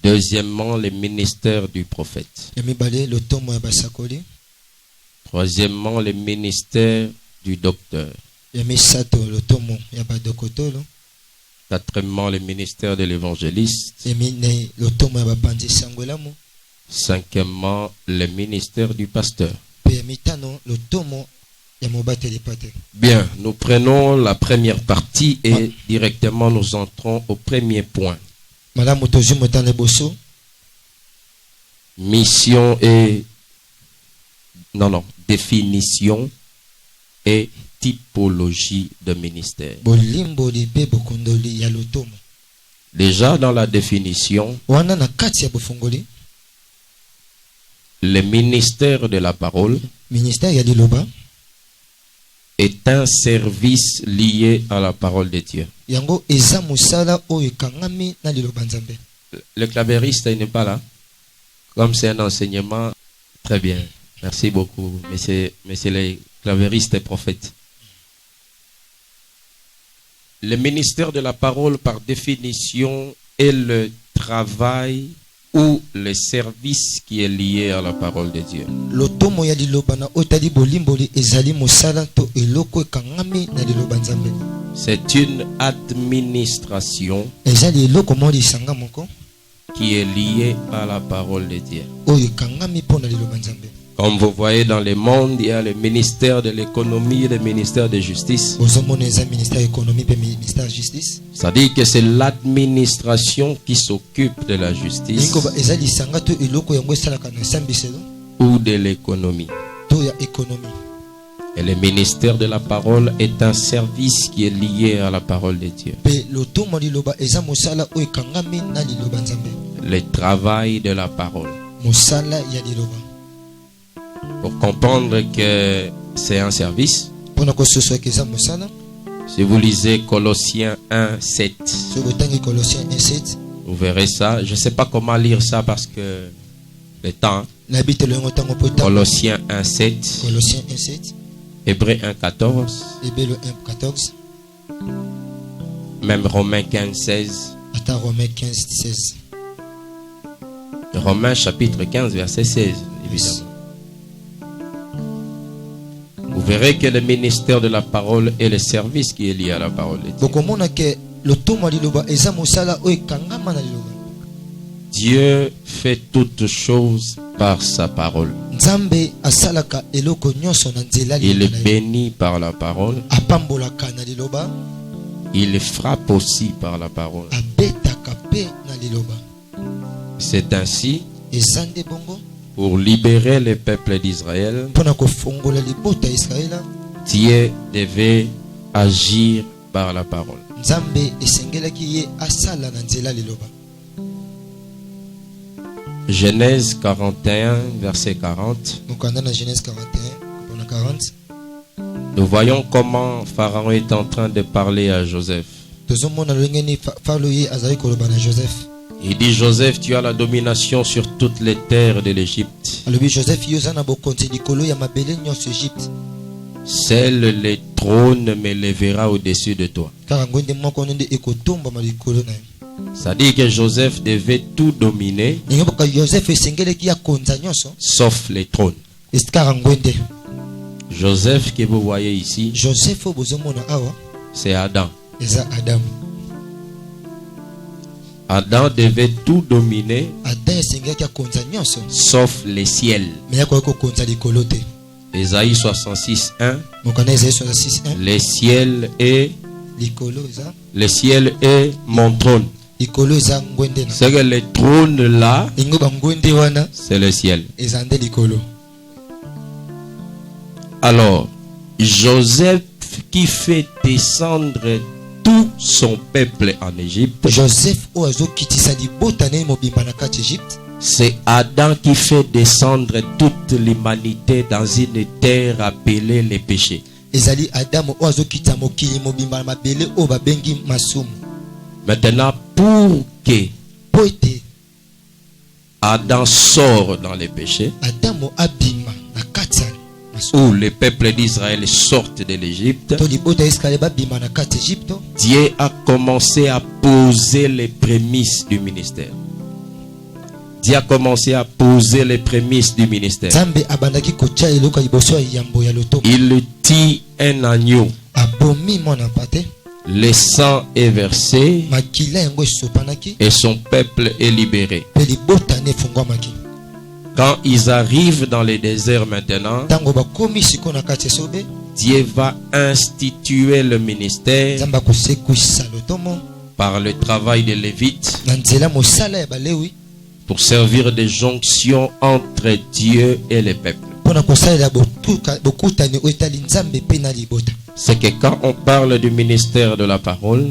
Deuxièmement, le ministère du prophète. Troisièmement, le ministère du docteur. Quatrièmement, le ministère de l'évangéliste. Cinquièmement, le ministère du pasteur. Bien, nous prenons la première partie et directement nous entrons au premier point. Mission et... définition et typologie de ministère. Déjà dans la définition, le ministère de la parole est un service lié à la parole de Dieu. Le clavériste n'est pas là. Comme c'est un enseignement, très bien. Merci beaucoup, monsieur le clavériste et prophète. Le ministère de la parole, par définition, est le travail ou le service qui est lié à la parole de Dieu. C'est une administration qui est liée à la parole de Dieu. Comme vous voyez dans le monde, il y a le ministère de l'économie et le ministère de justice. C'est-à-dire que c'est l'administration qui s'occupe de la justice ou de l'économie. Et le ministère de la parole est un service qui est lié à la parole de Dieu. Le travail de la parole. Pour comprendre que c'est un service, si vous lisez Colossiens 1, 7, vous verrez ça. Je ne sais pas comment lire ça parce que le temps. Colossiens 1, 7, Hébreux 1, 14, même Romains 15, 16. Romains chapitre 15, verset 16, évidemment. Vous verrez que le ministère de la parole est le service qui est lié à la parole de Dieu. Dieu fait toutes choses par sa parole. Il bénit par la parole. Il frappe aussi par la parole. C'est ainsi, pour libérer le peuple d'Israël, Dieu devait agir par la parole. Genèse 41, verset 40. Nous voyons comment Pharaon est en train de parler à Joseph. Il dit: Joseph, tu as la domination sur toutes les terres de l'Égypte. Seul le trône me lèvera au-dessus de toi. Ça dit que Joseph devait tout dominer, sauf les trônes. Joseph que vous voyez ici, c'est Adam. Adam devait tout dominer, sauf les ciels. Ésaïe 66, 1. Le ciel est mon trône. C'est que le trône là, c'est le ciel. Alors, Joseph qui fait descendre tout son peuple en Égypte, c'est Adam qui fait descendre toute l'humanité dans une terre appelée les péchés. Maintenant, pour que Adam sorte dans les péchés, où le peuple d'Israël sorte de l'Égypte, Dieu a commencé à poser les prémices du ministère. Dieu a commencé à poser les prémices du ministère. Il tue un agneau. Le sang est versé et son peuple est libéré. Quand ils arrivent dans le désert maintenant, Dieu va instituer le ministère par le travail des Lévites pour servir de jonction entre Dieu et le peuple. C'est que quand on parle du ministère de la parole,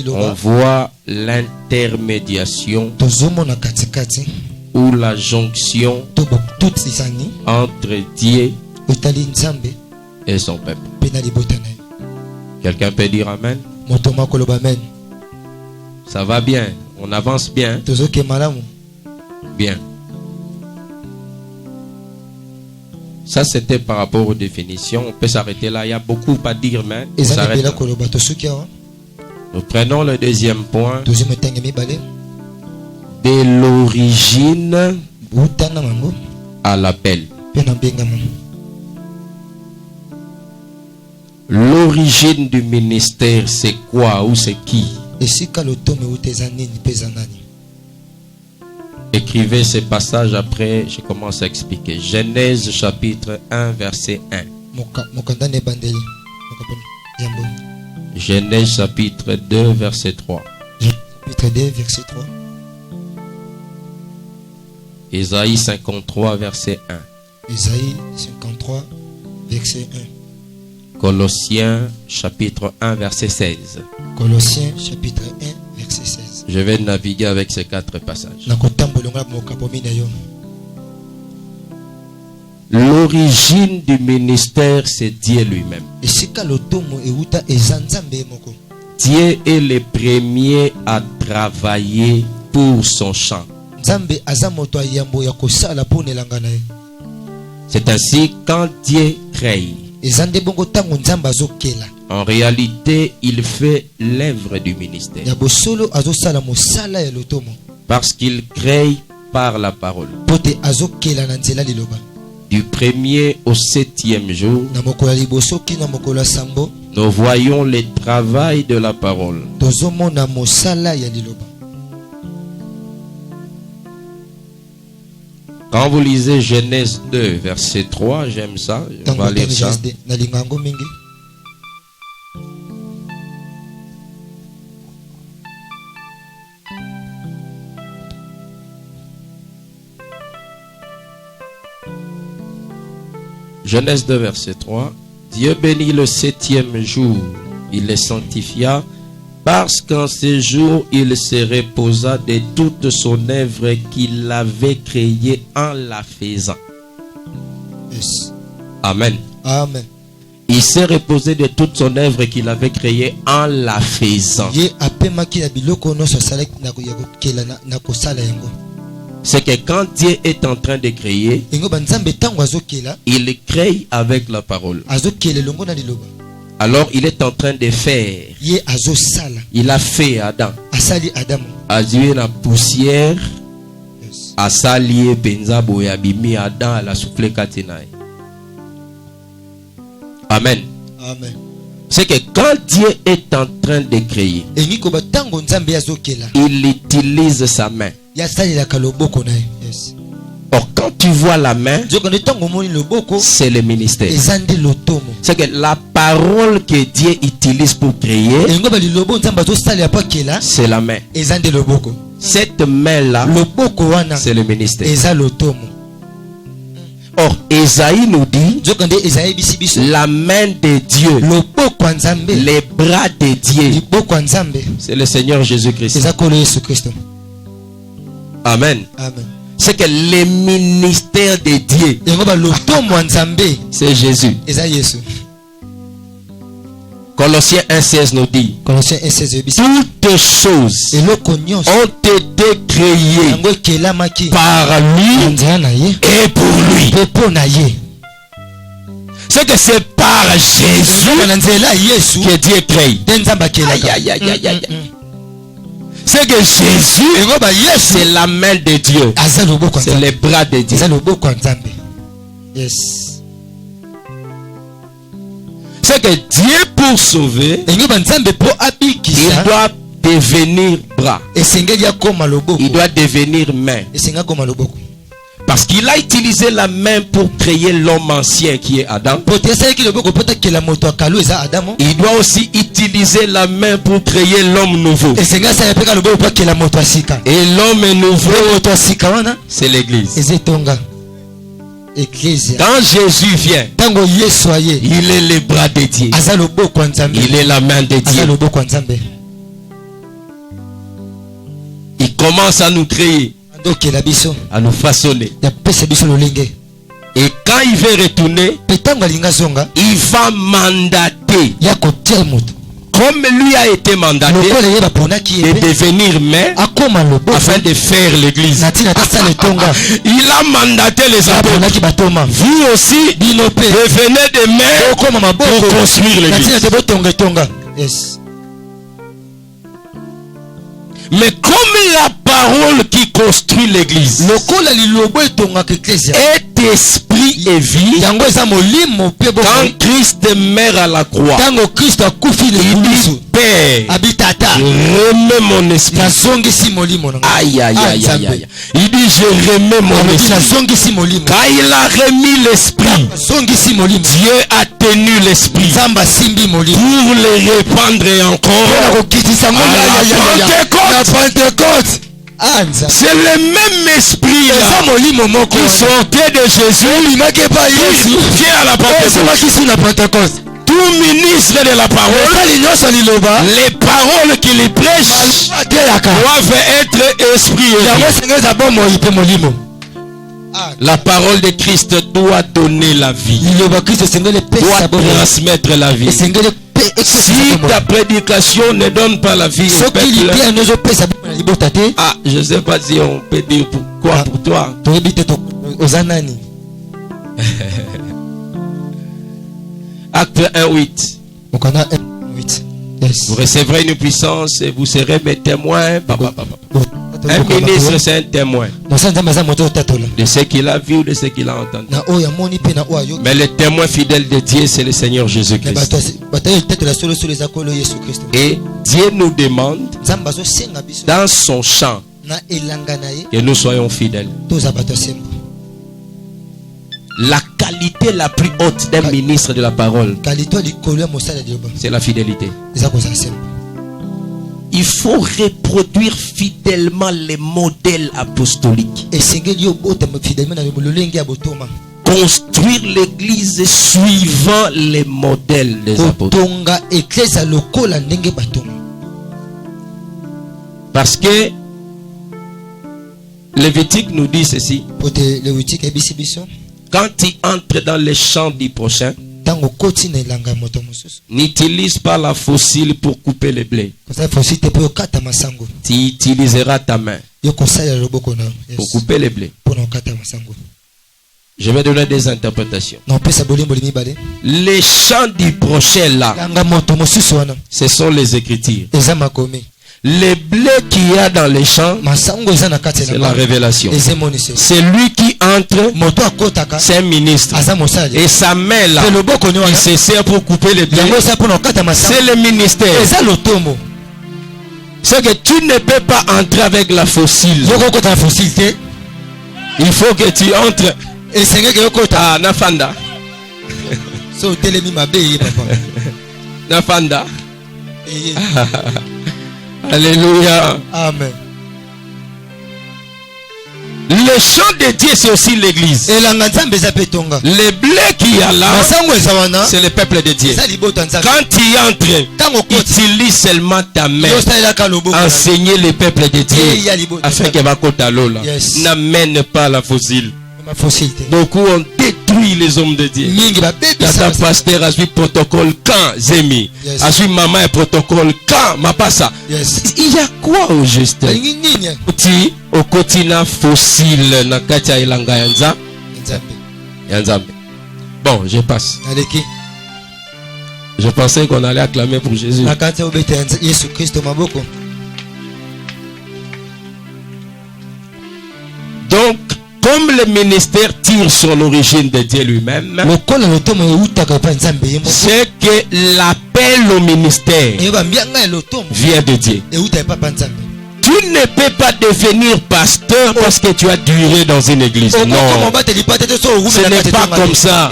on voit l'intermédiation ou la jonction entre Dieu et son peuple. Quelqu'un peut dire Amen? Ça va bien, on avance bien. Bien. Ça c'était par rapport aux définitions. On peut s'arrêter là. Il y a beaucoup à dire, mais on s'arrête là. Nous prenons le deuxième point. De l'origine à l'appel. L'origine du ministère, c'est quoi ou c'est qui? Écrivez ces passages après, je commence à expliquer. Genèse chapitre 1, verset 1. Genèse chapitre 2, verset 3. Chapitre 2, verset 3. Ésaïe 53, verset 1. Ésaïe 53, verset 1. Colossiens chapitre 1, verset 16. Colossiens chapitre 1, verset 16. Je vais naviguer avec ces 4 passages. L'origine du ministère, c'est Dieu lui-même. Dieu est le premier à travailler pour son champ. C'est ainsi quand Dieu crée. En réalité, il fait l'œuvre du ministère. Parce qu'il crée par la parole. Du 1er au 7e jour, nous voyons le travail de la parole. Quand vous lisez Genèse 2, verset 3, j'aime ça, on va lire ça. Genèse 2, verset 3. Dieu bénit le 7e jour, il le sanctifia, parce qu'en ce jour, il se reposa de toute son œuvre qu'il avait créée en la faisant. Yes. Amen. Amen. Il s'est reposé de toute son œuvre qu'il avait créée en la faisant. C'est que quand Dieu est en train de créer, il crée avec la parole. Alors il est en train de faire. Il a fait Adam. A Dieu la poussière. A sali penza boyabimi Adam a la soufflé katinai. Amen. Amen. C'est que quand Dieu est en train de créer, il utilise sa main. Or, quand tu vois la main, c'est le ministère. C'est que la parole que Dieu utilise pour créer, c'est la main. Cette main-là, c'est le ministère. Or, Esaïe nous dit la main de Dieu, les bras de Dieu, c'est le Seigneur Jésus-Christ. Amen. Amen. C'est que le ministère de Dieu, c'est Jésus. Colossiens 1,16 nous dit toutes choses ont été créées par lui et pour lui. C'est que c'est par Jésus que Dieu crée. c'est que Jésus, engo ba Yesu c'est la main de Dieu. aza loboko C'est les bras de Dieu. aza loboko nzambe. Yes. C'est que Dieu, pour sauver, Engo ba nzambe po il abikisa doit devenir bras. esengeli akoma loboko. Il doit devenir main. Esenga koma loboko. Parce qu'il a utilisé la main pour créer l'homme ancien qui est Adam. Potesa ki loboko pota kela moto akalo eza Adamo. Il doit aussi utiliser la main pour créer l'homme nouveau. Esenga sa yapeka loboko po kela moto asika. Et l'homme nouveau, Moto asika wana c'est l'église. ezetonga. Ecclesia. Quand Jésus vient, Tango Yesu aye. il est le bras de Dieu. Aza loboko nzambe. Il est la main de Aza Dieu. loboko nzambe. Il commence à nous créer, Andokela biso. à nous façonner. Ya pesa biso lolenge. Et quand il veut retourner, Petango alinga zonga. il va mandater. Ya kotia moto. Comme lui a été mandaté Lokola yeba pona ki de ebe. devenir main Akoma loboko. afin de faire l'église. Natina tasa le tonga. Il a mandaté les Ya pona apôtres. ki batoma. Vous aussi, Binope. devenez des mains Okoma maboko. pour construire Natina l'église. te botonga tonga. Yes. Mais comme la parole qui construit l'église Lokola lilobo etonga ke ecclesia. est esprit et vie, Yango eza molimo pe bo. quand Christ meurt à la croix, Tango Kristo akufi le il dit biso. Père, Abitata. je remets mon esprit. Nazongisi molimo nanga. Aïe, aïe, aïe, aïe, aïe. Il dit je remets mon Alobi esprit. nazongisi molimo. Quand il a remis l'esprit, Nazongisi molimo. Dieu a tenu l'esprit Nzamba simbi molimo. pour le répandre encore. Kokitisa ngo À la na Pentecôte. Anza. C'est le même esprit Eza là molimo moko. qui sortait de Jésus, Limake pa Yesu. qui vient à la Pentecôte. Eza kisu na Pentecôte. Tout ministre de la parole, Esali nyonso liloba. les paroles qu'il prêche Atelaka. doivent être esprit et Yango vie. sengeza bomo ipe molimo. La parole de Christ doit donner la vie, Liloba Kristo sengele doit pesa bomo. transmettre la vie. Esengele pe Si ta prédication ne donne pas la vie au soki peuple, libia nozo pesa bomo na libota te. ah, je ne sais pas si on peut dire pourquoi pour toi. Toyebi te to oza nani. Acte 1:8. Mokana 1:8. Yes. Vous recevrez une puissance et vous serez mes témoins. Un ministre, c'est un témoin de ce qu'il a vu ou de ce qu'il a entendu. Mais le témoin fidèle de Dieu, c'est le Seigneur Jésus-Christ. Et Dieu nous demande, dans son champ, que nous soyons fidèles. La qualité la plus haute d'un ministre de la parole, c'est la fidélité. Il faut reproduire fidèlement les modèles apostoliques. Construire l'église suivant les modèles des apôtres. Parce que Lévitique nous dit ceci. Quand tu entres dans les champs du prochain, n'utilise pas la fossile pour couper le blé. Tu utiliseras ta main pour couper le blé. Je vais donner des interprétations. Les champs du prochain là, ce sont les Écritures. Le blé qu'il y a dans les champs, c'est la révélation. C'est lui qui entre, c'est un ministre. Et sa main là, il se sert pour couper le blé. C'est le ministère. C'est que tu ne peux pas entrer avec la fossile. Il faut que tu entres. Ah, Nafanda. Nafanda. Alléluia. Amen. Le champ de Dieu, c'est aussi l'église. Le blé qu'il y a là, c'est le peuple de Dieu. Quand tu y entres, utilise seulement ta main. Enseignez le peuple de Dieu afin que va côté l'eau. N'amène pas la fossile. Beaucoup ont détruit les hommes de Dieu. Tata pasteur a suivi protocole quand Zemi a suivi maman et protocole quand Mapasa. Il y a quoi au juste? Ti au kotina fossile na katia ilanga yanza. Bon, je passe. Je pensais qu'on allait acclamer pour Jésus. comme le ministère tire son origine de Dieu lui-même, lokola lotomo eutaka pa nzambe ye moko c'est que l'appel au ministère eyeba mbianga lotomo vient de Dieu. euta pa nzambe. Tu ne peux pas devenir pasteur parce que tu as duré dans une église. Non. Ce n'est pas comme ça.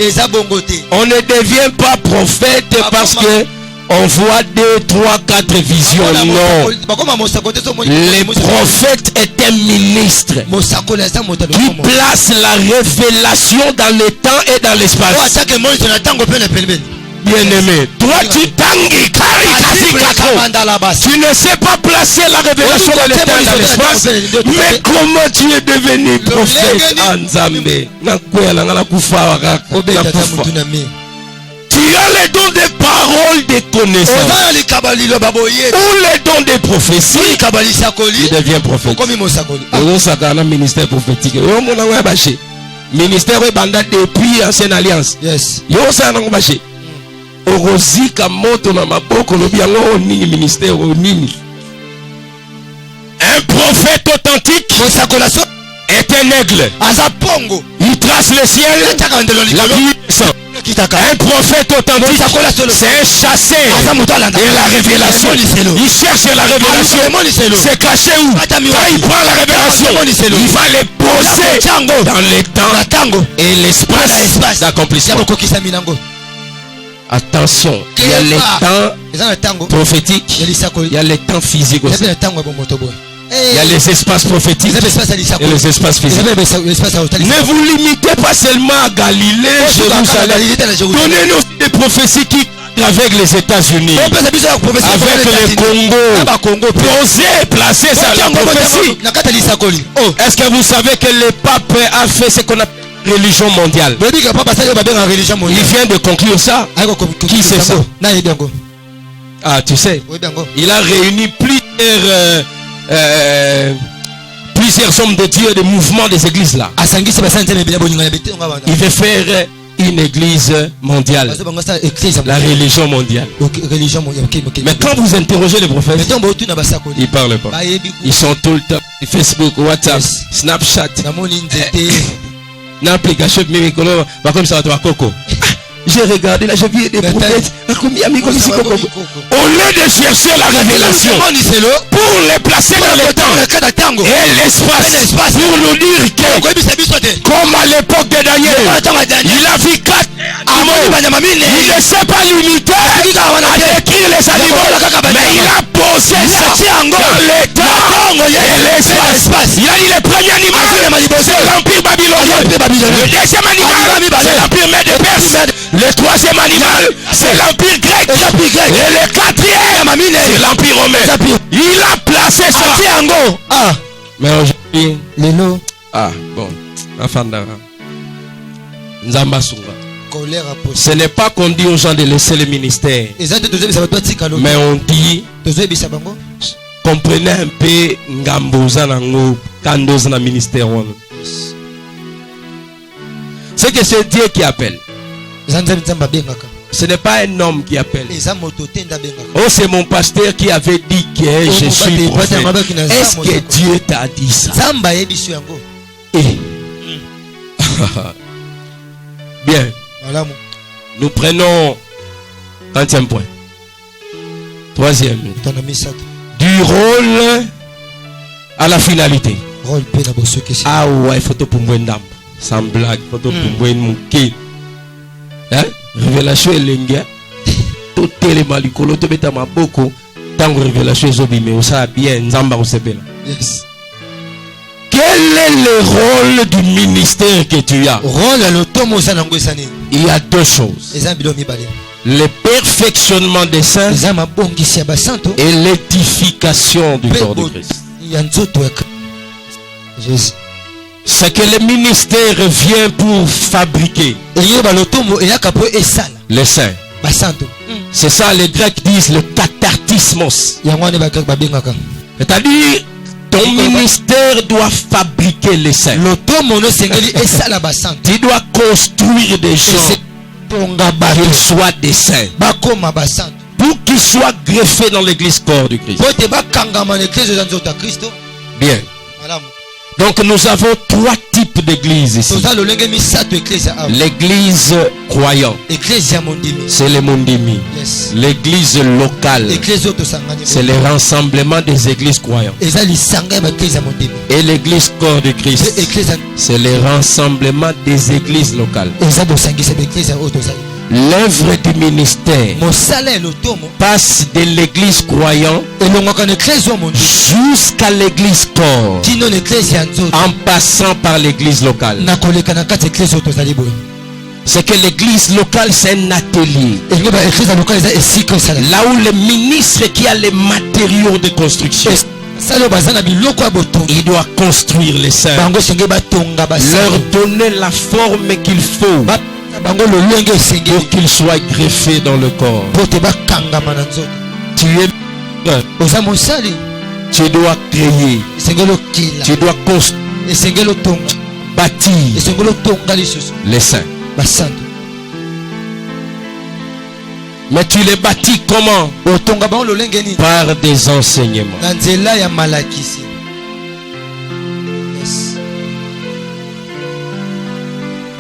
On ne devient pas prophète parce que on voit 2, 3, 4 visions. Non. Le prophèt est un ministre qui place la révélation dans le temps et dans l'espace. Bien-aimé, toi tu tangues, tu ne sais pas placer la révélation dans le temps et dans l'espace, mais comment tu es devenu prophète en Zambé? Tu as le don de parole, de connaissance, ou le don de prophétie, tu deviens prophète. Ministère prophétique. Ministère depuis Ancienne Alliance. Yes. Orozika moto na maboko lobi yango nini ministère nini. Un prophète authentique est un aigle. Il trace le ciel, la pluie descend. Un prophète authentique, c'est un chasseur de la révélation. Il cherche la révélation. C'est caché où? Quand il prend la révélation, il va les poser dans le temps et l'espace d'accomplissement. Attention, il y a les temps prophétiques, il y a les temps physiques aussi. Il y a les espaces prophétiques et les espaces physiques. Ne vous limitez pas seulement à Galilée, Jérusalem. Donnez-nous des prophéties qui avec les États-Unis, avec le Congo. Posez, placez ça la prophétie. Est-ce que vous savez que le pape a fait ce qu'on appelle religion mondiale? Il vient de conclure ça. Qui c'est ça? Ah, tu sais, il a réuni plusieurs hommes de Dieu, des mouvements des églises là. Il veut faire une église mondiale, la religion mondiale. Mais quand vous interrogez les prophètes, ils parlent pas. Ils sont tout le temps Facebook, WhatsApp, Snapchat, l'application comme ça va Coco. J'ai regardé là, j'ai vu des prophètes. Au lieu de chercher la révélation pour les placer dans le temps et l'espace pour nous dire que comme à l'époque de Daniel, il a vu 4 animaux. Il ne s'est pas limité à décrire les animaux, mais il a posé ça dans le temps et l'espace. Il a dit le premier animal, c'est l'empire babylonien. Le deuxième animal, c'est l'empire Mède et Perse. Le troisième animal, c'est l'empire grec. Et le quatrième, c'est l'empire romain. Il a placé ça. Mais aujourd'hui, bon, ce n'est pas qu'on dit aux gens de laisser le ministère, mais on dit comprenez un peu Ngamboza nango Kandoza na ministère. C'est que c'est Dieu qui appelle. Ce n'est pas un homme qui appelle. Oh, c'est mon pasteur qui avait dit que je suis prophète. Est-ce que Dieu t'a dit ça? Bien. Nous prenons 30e point. 3e. Du rôle à la finalité. Ah ouais, photo pour moi d'âme. Sans blague, photo pour moi mouké. Révélation elenga tout les malikolo to beta maboko tango révélation ezobime ça bien nzamba osepela. Yes. Quel est le rôle du ministère que tu as? Il y a deux choses: le perfectionnement des saints et l'édification du corps de Christ. C'est que le ministère vient pour fabriquer les saints. C'est ça les Grecs disent le katartismos. C'est-à-dire ton ministère doit fabriquer les saints. Tu dois construire des gens pour qu'ils soient des saints, pour qu'ils soient greffés dans l'église corps du Christ. Bien. Donc nous avons 3 types types d'églises ici. toza lolenge misato ecclesia awa L'église croyant, ecclesia mondimi c'est les Mondimi. yes L'église locale, ecclesia oyo tosangani c'est le rassemblement des églises croyantes. eza lisanga ya baecclesia mondimi Et l'église corps de mpe Christ, ecclesia c'est le rassemblement des églises locales. eza bosangisa baecclesia oyo tozali L'œuvre du ministère mosala ya lotomo passe de l'église croyant elongwaka na ecclesia oyo mondimi jusqu'à l'église corps, kino na ecclesia ya nzoto en passant par l'église locale. na koleka na kati ya ecclesia oyo tozali boye C'est que l'église locale, c'est un atelier. elingi baecclesia lokale eza esika osala Là où le ministre qui a les matériaux de construction, basali oyo baza na biloko ya botongi il doit construire les saints, bango esengeli batonga leur basali donner la forme qu'il faut bango lolenge esengeli pour qu'ils soient greffés dans le corps. po te bakangama na nzoto Tu es, oza mosali tu dois créer, esengeli okila tu dois construire, esengeli otonga bâtir esengeli otonga lisusu les saints. basantu Mais tu les bâtis comment? otonga bango lolenge nini Par des enseignements. na nzela ya malakisi yes.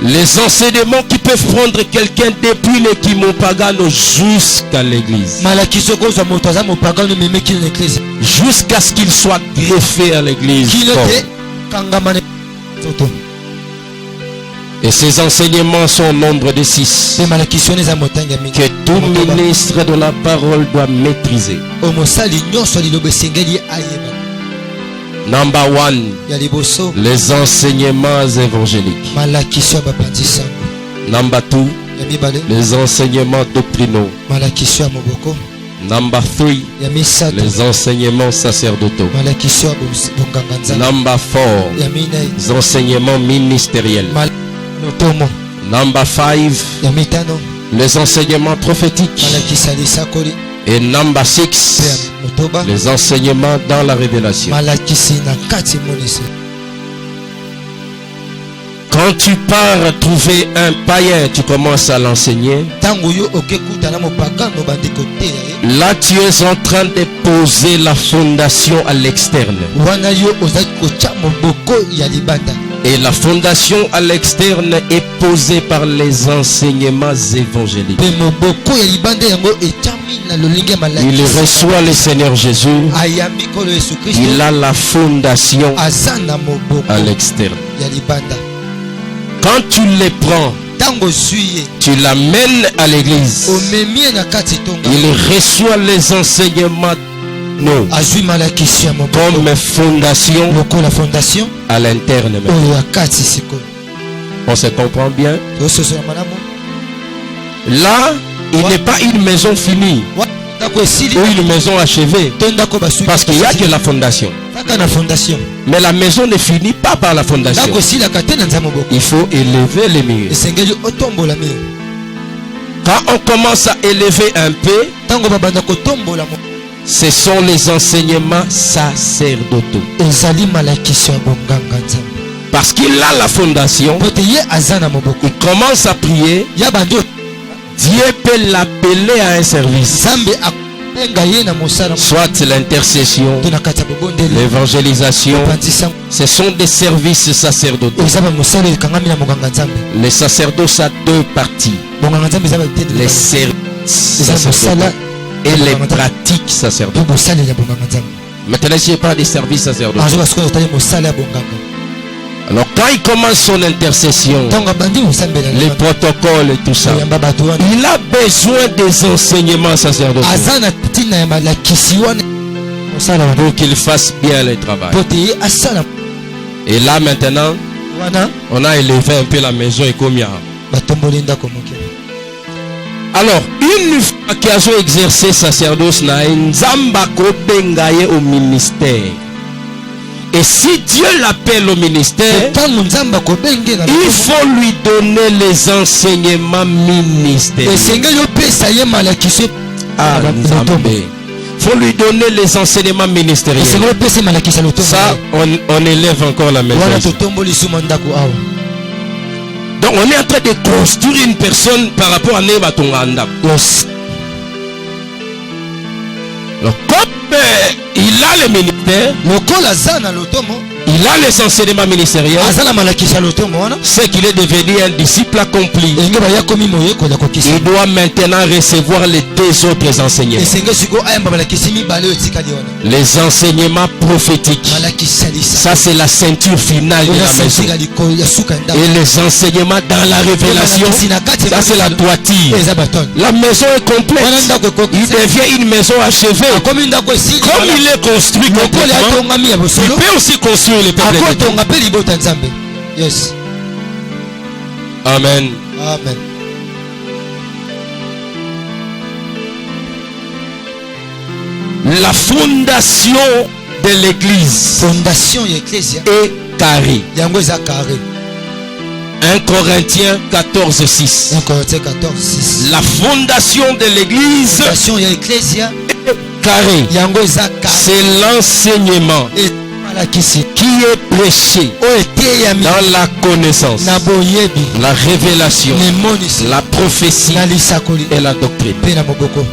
Les enseignements qui peuvent prendre quelqu'un depuis l'équimo pagano jusqu'à l'église. malakisi okozwa moto aza mopagano meme kino na ecclesia Jusqu'à ce qu'il soit greffé à l'église. kino te kangama na nzoto Et ces enseignements sont au nombre de 6. mpe malakisi wana eza motangi ya mingi Que tout ministre de la parole doit maîtriser. oyo mosali nyonso ya liloba esengeli ayeba Number 1, ya liboso les enseignements évangéliques. malakisi ya bapanzi sango Number 2, ya mibale les enseignements doctrinaux. malakisi ya moboko Number 3, ya misato les enseignements sacerdotaux. malakisi ya bonganga nzambe Number 4, ya minei les enseignements ministériels. lotomo Number 5, ya mitano les enseignements prophétiques. malakisi ya lisakoli Et number mpe 6, ya motoba les enseignements dans la révélation. malakisi na kati monisi Quand tu pars trouver un païen, tu commences à l'enseigner. ntango yo okekutana mopagano bandi koteya ye Là, tu es en train de poser la fondation à l'externe. wana yo ozali kotya moboko ya libanda Et la fondation à l'externe est posée par les enseignements évangéliques. mpe moboko ya libanda yango etyami na lolenge ya Il malakisi reçoit le Seigneur Jésus. ayambi kolo yesu Il kristo a la fondation aza na moboko à l'externe. ya libanda Quand tu les prends, ntango ozwi ye tu l'amènes à l'église. omemi ye na kati tonga Il reçoit les enseignements non, azwi malakisi ya moboko comme fondation lokola fondation à l'interne même. oyo ya kati sikoyo On se comprend bien. tososola malamu Là, il n'est pas une maison finie ndako esili ou une maison achevée. to ndako basui Parce qu'il n'y a que la fondation. kaka na fondation Mais la maison ne finit pas par la fondation. ndako esilaka te na nzambe moboko Il faut élever les murs. esengeli otombola mire Quand on commence à élever un peu, ntango babanda kotombola ce sont les enseignements sacerdotaux. ezali malakisi ya bonganga nzambe Parce qu'il a la fondation, po te ye aza na moboko il commence à prier. ya bandi Dieu peut l'appeler à un service. nzambe akobenga ye na mosala Soit l'intercession, to na kati ya bobondeli l'évangélisation. panzisango Ce sont des services sacerdotaux. eza bamosala ekangami na monganga nzambe Les sacerdoces a deux parties. bonganga nzambe eza batete Les services eza mosala sacerdotaux et les pratiques sacerdotales. po bosaleli ya bonganga nzambe Maintenant, je parle des services sacerdotaux. azoka sikoyo otali mosala ya bonganga Alors, quand il commence son intercession, ntango abandi kosambela les protocoles et tout ça, koyamba bato wana il a besoin des enseignements sacerdotaux aza na ntina ya malakisi wana mosala wana pour qu'il fasse bien le travail. po te ye asala Et là, maintenant, wana on a élevé un peu la maison et combien. batomboli ndako moke Alors, une fois qu'il a exercé sacerdoce, Nzamba kobenga ye au ministère. Et si Dieu l'appelle au ministère, ntango nzambe akobenge na il faut lui donner les enseignements ministériels. esengeli opesa ye malakisi Ah, Nzambe. Il faut lui donner les enseignements ministériels. esengeli opesa ye malakisi ya lotombo Ça, on élève encore la maison. wana ici. totomboli suma ndako awa Donc, on est en train de construire une personne par rapport à Neba Tonganda. Yes. Donc, comme il a le ministère, lokola aza na lotomo Il a les enseignements ministériels. azala malakisha lotombo wana C'est qu'il est devenu un disciple accompli. enge bayakomi moyekola kokisa Il doit maintenant recevoir les deux autres enseignements. esenge siko ayamba malakisi mibale oyo etikali wana Les enseignements prophétiques. malakisa lisa Ça, c'est la ceinture finale de la maison. ya suka ndako Et les enseignements dans la révélation, ça, c'est la toiture. eza baton La maison est wana complète. ndako Il ekokisa devient une maison achevée. akomi ndako esili Comme il est construit lokolo complètement, atongami ya il bosolo peut aussi construire les peuples de Dieu. akotonga mpe libota nzambe yes Amen. amen La fondation de l'église fondation ya ecclesia est carrée. yango eza carré 1 Corinthiens 14, 6. 1 Corinthiens 14 6 La fondation de l'église fondation ya ecclesia est carrée. yango eza carré C'est l'enseignement malakisi qui est prêché oyo eteyami dans la connaissance, na boyebi la révélation, na emonisi la prophétie na lisakoli et la doctrine. mpe na moboko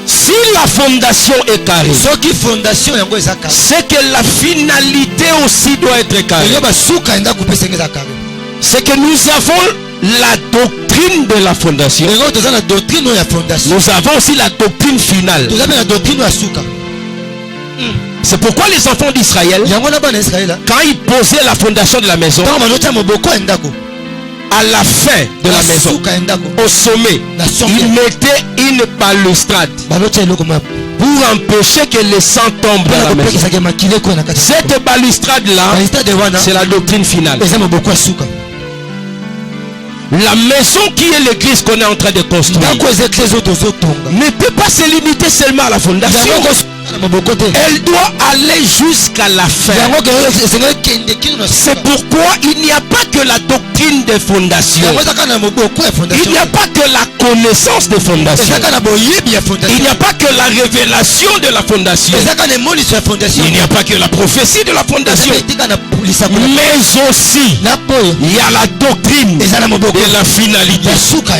Si la fondation est carrée, soki fondation yango eza carré c'est que la finalité aussi doit être carrée. eyo basuka ya ndako mpe senge eza carré C'est que nous avons la doctrine de la fondation. yango toza na doctrine oyo ya fondation Nous avons aussi la doctrine finale. toza mpe na doctrine oyo ya suka C'est pourquoi les enfants d'Israël, yango na bana israela quand ils posaient la fondation de la maison, ntango bazotia moboko ya ndako à la fin de la na maison, suka ya ndako au sommet, na ils sommet mettaient une balustrade bazotia eloko ma pour empêcher que le sang tombe dans mpona la maison. kopekisaka makile koya na kati Cette balustrade-là, balistade wana c'est la doctrine finale. eza moboko ya suka La maison qui est l'église qu'on est en train de construire ndako eza eklese oyo tozotonga ne peut pas se limiter seulement à la fondation. yango kosuka na moboko te Elle doit aller jusqu'à la fin. yango esengeli ekende kino na C'est suka pourquoi il n'y a pas que la doctrine des fondations. yango eza kaka na moboko ya Il fondation n'y a pas que la connaissance des fondations. eza kaka na boyebi ya Il fondation n'y a pas que la révélation de la fondation. eza kaka na emoniso ya fondation Il n'y a pas que la prophétie de la fondation. eza etika na lisakoli Mais aussi, na poyo il y a la doctrine eza na moboko de la finalité. ya suka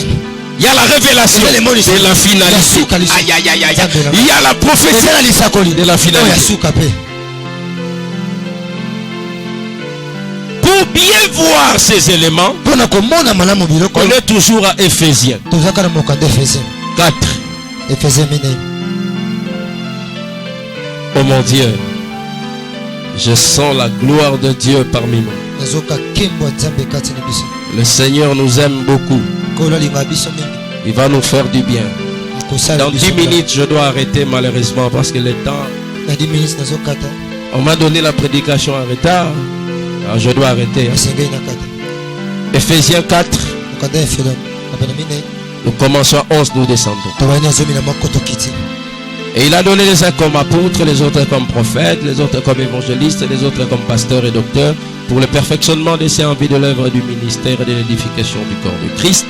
Il y a la révélation eza lemoniso de la ya finalité. suka liso Aïe, aïe, aïe, aïe. Il y a la prophétie eza na lisakoli de la oyo ya finalité. suka mpe Pour bien voir ces éléments, mpona komona malamu biloko on est toujours à Éphésiens tozaka na mokanda efesien 4. efesien minei Oh mon Dieu, je sens la gloire de Dieu parmi nous. nazoka nkembo ya nzambe kati na biso Le Seigneur nous aime beaucoup. kolo alinga biso mingi Il va nous faire du bien. akosala Dans 10 minutes, je dois arrêter malheureusement parce que le temps, na 10 minutes nazokata on m'a donné la prédication en retard. Alors je dois arrêter. esengeli nakata Éphésiens 4, mokanda ya efelo kapena minei nous commençons à 11, nous descendons. tobali na zomi na moko tokiti Et il a donné les uns comme apôtres, les autres comme prophètes, les autres comme évangélistes, les autres comme pasteurs et docteurs, pour le perfectionnement des saints en vue de l'œuvre du ministère et de l'édification du corps de Christ,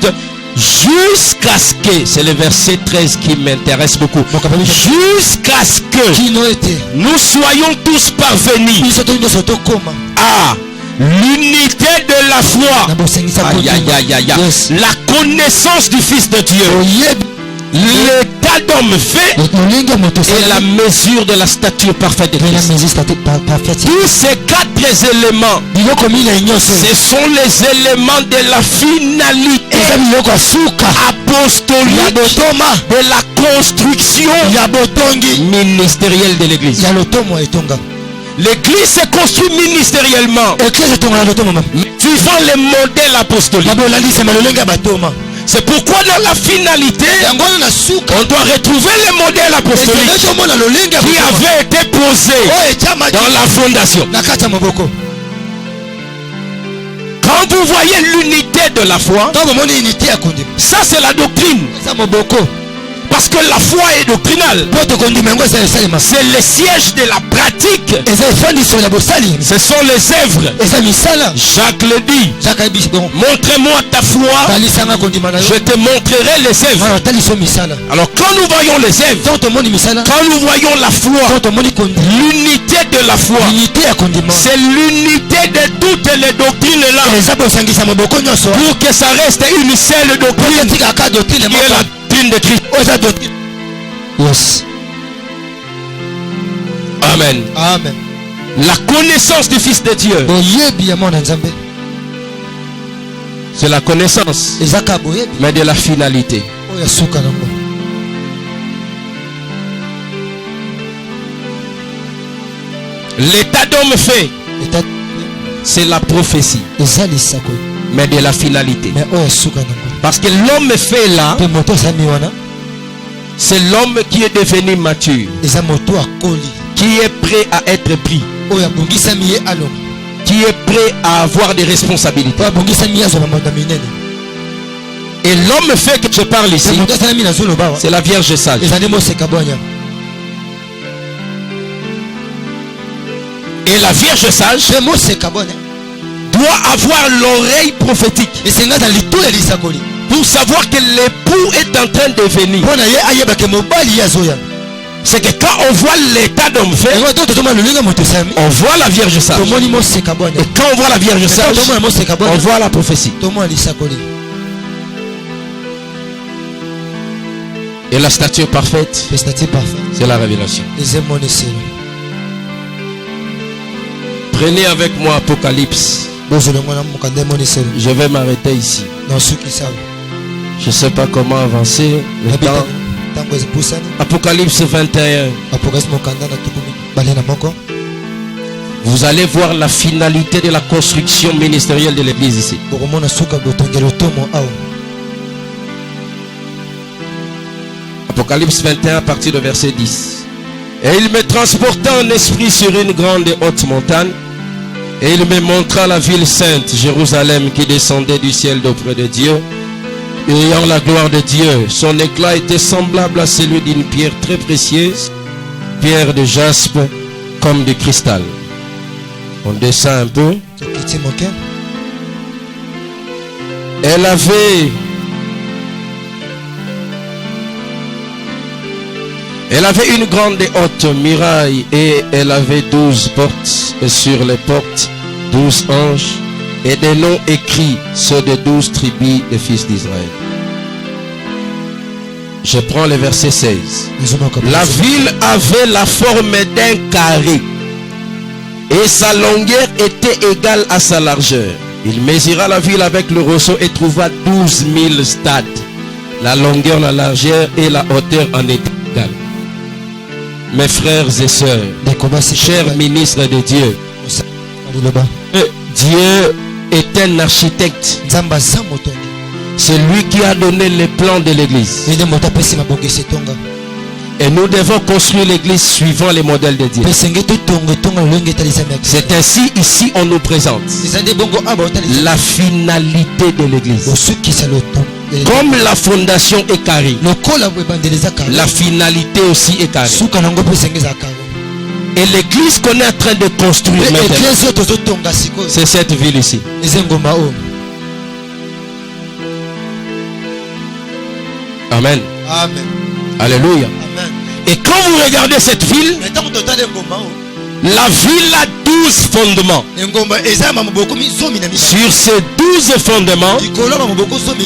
jusqu'à ce que, c'est le verset 13 qui m'intéresse beaucoup, jusqu'à ce que kino ete nous soyons tous parvenus biso to nyonso tokoma à l'unité de la foi, na bosengisa aïe, aïe, aïe, aïe, aïe. Yes. La connaissance du Fils de Dieu, oyebi l'état d'homme fait lolenge ya moto et la mesure de la stature parfaite de na Christ. mesiste parfaite Tous ces 4 éléments, biloko minei nyonso ce sont les éléments de la finalité eza biloko ya suka ya apostolique botoma de la construction ya botongi ministérielle de l'église. ya lotomo etonga L'église se construit ministériellement, eklese etonga na lotomo mama suivant les modèles apostoliques. na bolandisama lolenge ya batoma C'est pourquoi dans la finalité, yango wana na suka on doit retrouver les modèles apostoliques esengeli tomona lolenge ya qui botoma avaient été posés oyo etiamaki dans la fondation. na kati ya maboko Quand vous voyez l'unité de la foi, ntango bomoni unité ya kondima ça c'est la doctrine. eza moboko Parce que la foi est doctrinale. C'est le siège de la pratique. Ce sont les œuvres. Jacques le dit. Montrez-moi ta foi. Je te montrerai les œuvres. Alors quand nous voyons les œuvres, quand nous voyons la foi, l'unité de la foi, c'est l'unité de toutes les doctrines là. Pour que ça reste une seule doctrine, qui est la doctrine de Christ. Yes. Amen. Amen. La connaissance du Fils de Dieu, c'est la connaissance, mais de la finalité. L'état d'homme fait, c'est la prophétie, mais de la finalité. Parce que l'homme fait là, c'est l'homme qui est devenu mature, qui est prêt à être pris, qui est prêt à avoir des responsabilités. Et l'homme fait que je parle ici, c'est la Vierge sage. Et la Vierge sage doit avoir l'oreille prophétique pour savoir que l'époux est en train de venir. C'est que quand on voit l'état d'homme fait, on voit la Vierge sage. Et quand on voit la Vierge sage, on voit la prophétie. Et la stature parfaite, c'est la révélation. Prenez avec moi Apocalypse. Je vais m'arrêter ici. Je ne sais pas comment avancer le temps. Apocalypse 21. Vous allez voir la finalité de la construction ministérielle de l'église ici. Apocalypse 21 à partir de verset 10. Et il me transporta en esprit sur une grande et haute montagne. Et il me montra la ville sainte, Jérusalem, qui descendait du ciel d'auprès de Dieu, ayant la gloire de Dieu. Son éclat était semblable à celui d'une pierre très précieuse, pierre de jaspe, comme du cristal. On descend un peu. Elle avait une grande et haute muraille et elle avait 12 portes et sur les portes 12 anges et des noms écrits, ceux de 12 tribus des fils d'Israël. Je prends le verset 16. La ville avait la forme d'un carré et sa longueur était égale à sa largeur. Il mesura la ville avec le ressaut et trouva 12 000 stades. La longueur, la largeur et la hauteur en étaient égales. Mes frères et sœurs, chers ministres de Dieu, Dieu est un architecte. C'est lui qui a donné les plans de l'église. Et nous devons construire l'église suivant les modèles de Dieu. C'est ainsi, ici, on nous présente la finalité de l'église. Comme la fondation est carrée, la finalité aussi est carrée. Et l'église qu'on est en train de construire maintenant, c'est cette ville ici. Amen. Amen. Alléluia. Amen. Et quand vous regardez cette ville, la ville a 12 fondements. Sur ces 12 fondements, il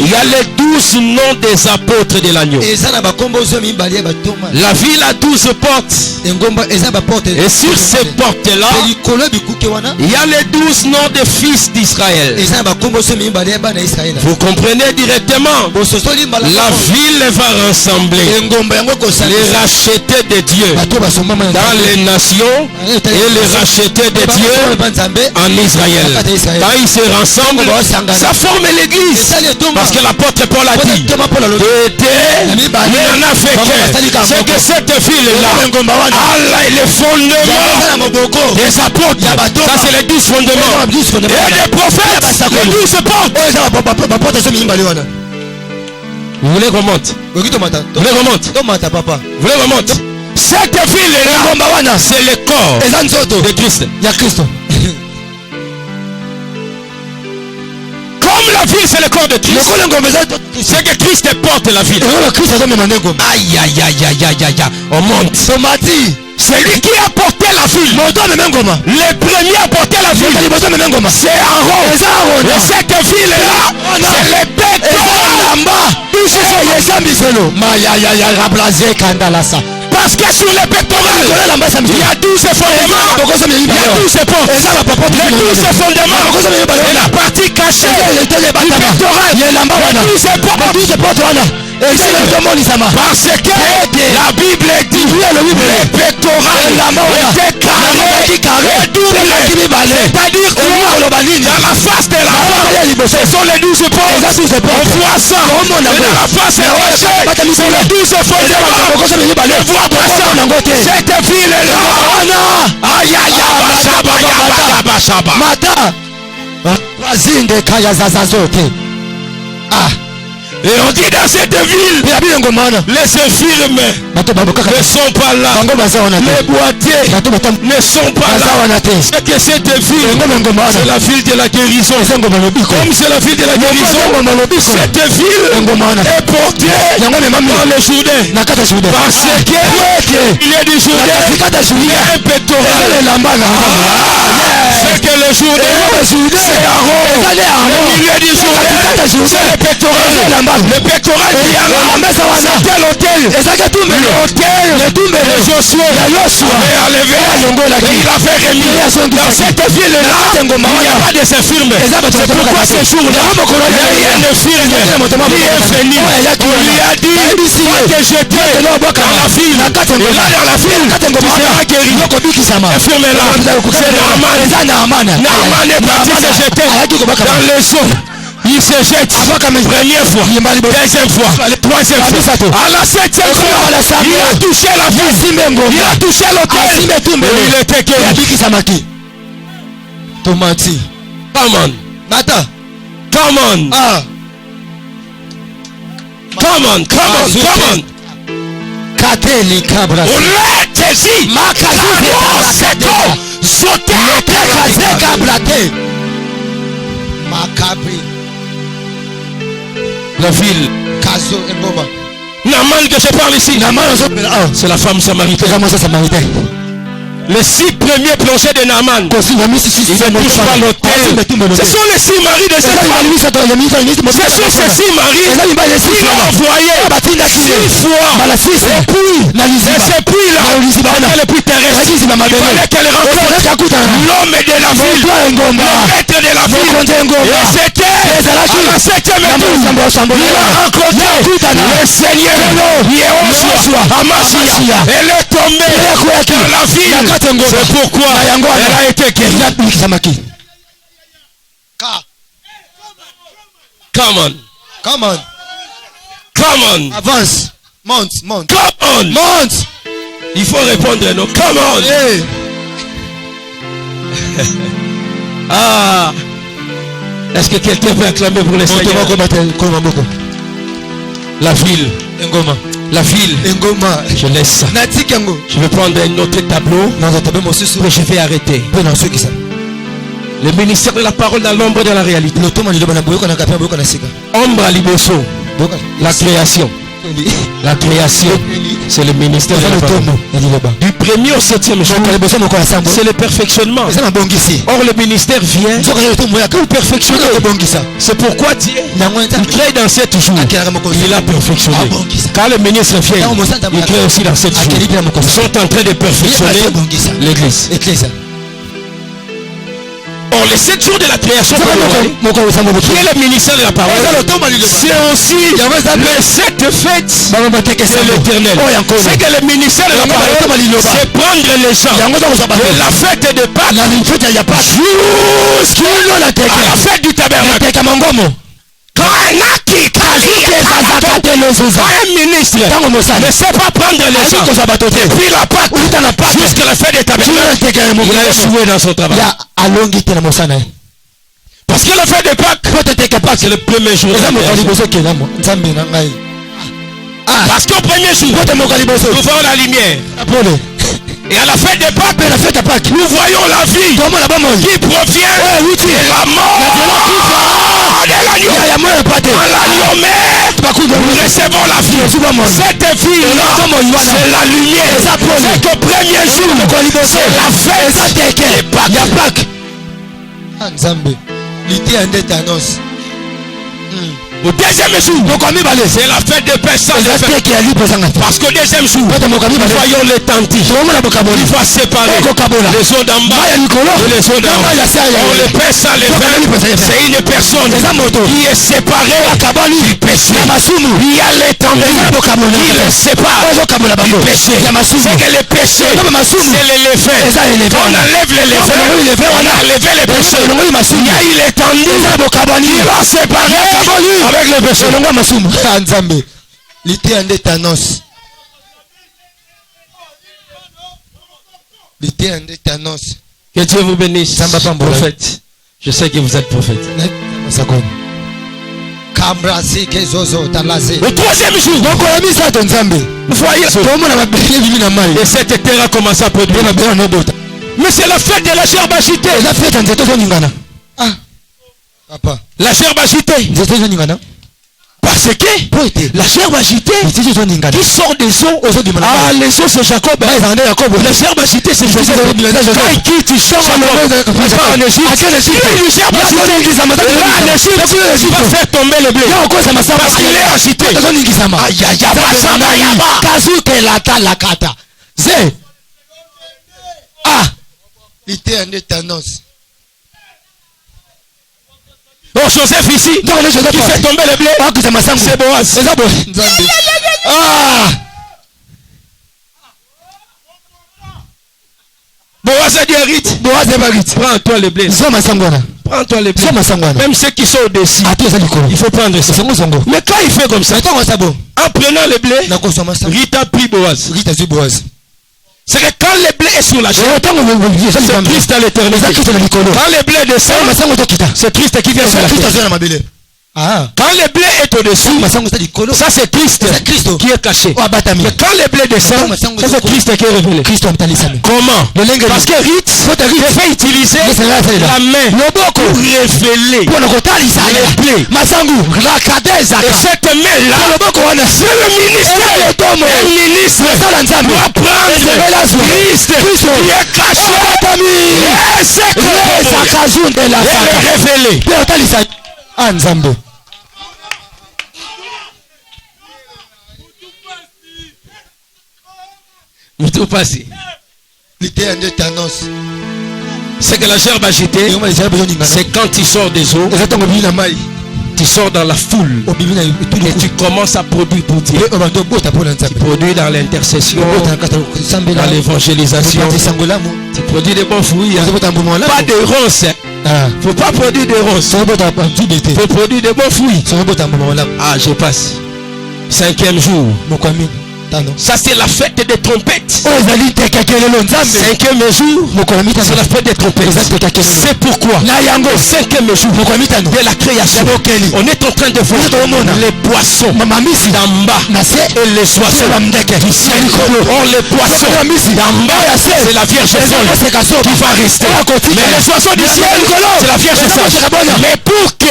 y a les 12 noms des apôtres de l'agneau. La ville a 12 portes. Et sur ces portes-là, il y a les 12 noms des fils d'Israël. Vous comprenez directement, la ville va rassembler les rachetés de Dieu dans les nations et les rachetés de Dieu en Israël. Quand ils se rassemblent, ça forme l'église. Parce que l'apôtre Paul a dit, il en a fait que c'est que cette ville-là a les fondements des apôtres. Ça c'est les 12 fondements. Et des prophètes, les 12 portes. Vous voulez qu'on monte? Vous voulez qu'on monte? Vous voulez qu'on monte? Cette ville-là, c'est le corps de Christ. Comme la ville, c'est le corps de Christ. C'est que Christ porte la ville. Aïe, aïe, aïe, aïe, aïe, aïe. On monte. C'est lui qui a porté la ville. Le premier a porté la ville. C'est Aaron. Et cette ville-là, c'est le pectoral. Parce que sur le pectoral, il y a 12 fondements. Il y a 12 portes. Les 12 fondements. Et la partie cachée du pectoral. Il y a 12 portes. Parce que la Bible dit le pectoral était carré et double. C'est-à-dire que dans la face de la porte, ce sont les 12 portes. On voit ça. Et dans la face de la porte, c'est les 12 fondements. On voit pas ça. Cette ville-là. Aïe, aïe, aïe, et on dit dans cette ville, les infirmes ne sont pas là. Les boitiers ne sont pas là. C'est que cette ville, c'est la ville de la guérison. Comme c'est la ville de la guérison, cette ville est portée dans le Jourdain. Parce qu'il y a du Jourdain, il y a un pectoral. C'est que le Jourdain, c'est Aaron. Le milieu du Jourdain, c'est le pectoral. Le pectoral qui a c'était l'hôtel. L'hôtel de Josué avait enlevé. Il a fait remis. Dans cette ville-là, il n'y a pas de infirmes. C'est pourquoi ce jour-là, il y a un infirme qui est venu. On lui a dit, va te jeter dans la ville. Et là, dans la ville, tu seras guéri. Infirme-là, c'est Naaman. Naaman est parti se jeter dans les eaux. Il se jette première fois, deuxième fois, troisième fois. À la septième fois, il a touché la ville. Il a touché l'hôtel. Et il était guéri. Tomati. Come on. Mata. Come on. Come on. Come on. Come on. Kateli Cabra. Oletezi. Makazi. Seto. Sote. Kaze Cablate. Macabri. La ville. Kazo et Boba. Naaman que je parle ici. C'est la femme samaritaine. Les 6 premiers plongés de Naaman. Ils ne touchent pas l'autel. Ce sont les 6 maris de cette femme. Ce sont ces 6 maris qui l'ont envoyé 6 fois. Et ce puits-là, c'était le puits terrestre. Il fallait qu'elle rencontre l'homme de la ville, le maître de la ville. Et c'était à la 7e étoile. Il a rencontré le Seigneur, Yehoshua, Amashia. Elle est tombée dans la ville. C'est pourquoi elle a été guérie. Come on. Come on. Come on. Avance. Monte. Monte. Come on. Monte. Il faut répondre non. Come on. Hey. Ah. Est-ce que quelqu'un peut acclamer pour les Seigneurs? La ville. La ville. Je laisse ça. Je vais prendre un autre tableau. Mais je vais arrêter. Le ministère de la parole dans l'ombre de la réalité. Ombre à Liboso. La création. La création, c'est le ministère de la parole. Du 1er au 7e jour, c'est le perfectionnement. Or le ministère vient pour perfectionner. C'est pourquoi Dieu crée dans 7 jours. Il a perfectionné. Quand le ministre vient, il crée aussi dans 7 jours. Ils sont en train de perfectionner l'église. Or les 7 jours de la création, qui est le ministère de la parole, c'est aussi les 7 fêtes de l'éternel. C'est que le ministère de la parole, c'est prendre les gens de la fête de Pâques jusqu'à la fête du tabernacle. Quand un ministre ne sait pas prendre les gens depuis la Pâque jusqu'à la fête du tabernacle, il a échoué dans son travail. Parce que la fête de Pâques, c'est le premier jour de la création. Parce qu'au premier jour, nous voyons la lumière. Et à la fête des Pâques, nous voyons la vie qui provient de la mort de l'agneau. L'agneau mère, nous recevons la vie. Cette vie-là, c'est la lumière. C'est qu'au premier jour, c'est la fête des Pâques. Nzambe, l'ité en détanos. Au deuxième jour, c'est la fête de paix sans effet. Parce qu'au deuxième jour, nous voyons les tantis. Il va séparer les eaux d'en bas et les eaux d'en haut. On les paix sans effet. C'est une personne qui est séparée du péché. Il y a les tantis qui les séparent du péché. C'est que les péchés, c'est les lévés. On enlève les lévés. On a enlevé les péchés. Il y a eu les tantis qui va séparer avec le péché. Nzambe, l'ité en détanos. L'ité en détanos. Que Dieu vous bénisse, prophète. Je sais que vous êtes prophète. Le troisième jour, vous voyez, et cette terre a commencé à produire. Mais c'est la fête de la gerbe agitée. Papa. La gerbe agitée. Parce que la gerbe agitée qui sort des eaux. Ah, les eaux c'est Jacob. La gerbe agitée c'est Joseph. Quand il quitte, il sort en Égypte. Il va faire tomber le blé. Parce qu'il est agité. Oh, Joseph ici, qui fait tomber le blé, c'est Boaz. Boaz a dit à Ruth, prends-toi le blé. Prends-toi le blé. Même ceux qui sont au-dessus, il faut prendre ça. Mais quand il fait comme ça, en prenant le blé, Ruth a pris Boaz. C'est que quand le blé est sur la chair, c'est Christ à l'éternité. Quand le blé descend, c'est Christ qui vient sur la chair. Quand le blé est au-dessus, ça c'est Christ qui est caché. Mais quand le blé descend, ça c'est Christ qui est révélé. Comment? Parce que Ruth fait utiliser la main pour révéler le blé. Et cette main-là, c'est le ministère. Le ministre doit prendre Christ qui est caché et le révéler. Nzambe. Tout passé. C'est que la gerbe agitée, c'est quand tu sors des eaux, tu sors dans la foule et tu commences à produire pour Dieu. Tu produis dans l'intercession, dans l'évangélisation. Tu produis des bons fruits. Pas de ronces. Il ne faut pas produire des ronces. Il faut produire des bons fruits. Ah, je passe. 5e jour. Ça c'est la fête des trompettes. 5e jour, c'est la fête des trompettes. C'est pourquoi 5e jour de la création, on est en train de voir les poissons d'en bas et les oiseaux du ciel. Or les poissons d'en bas, c'est la Vierge folle qui va rester. Mais les oiseaux du ciel, c'est la Vierge sage. Mais pour que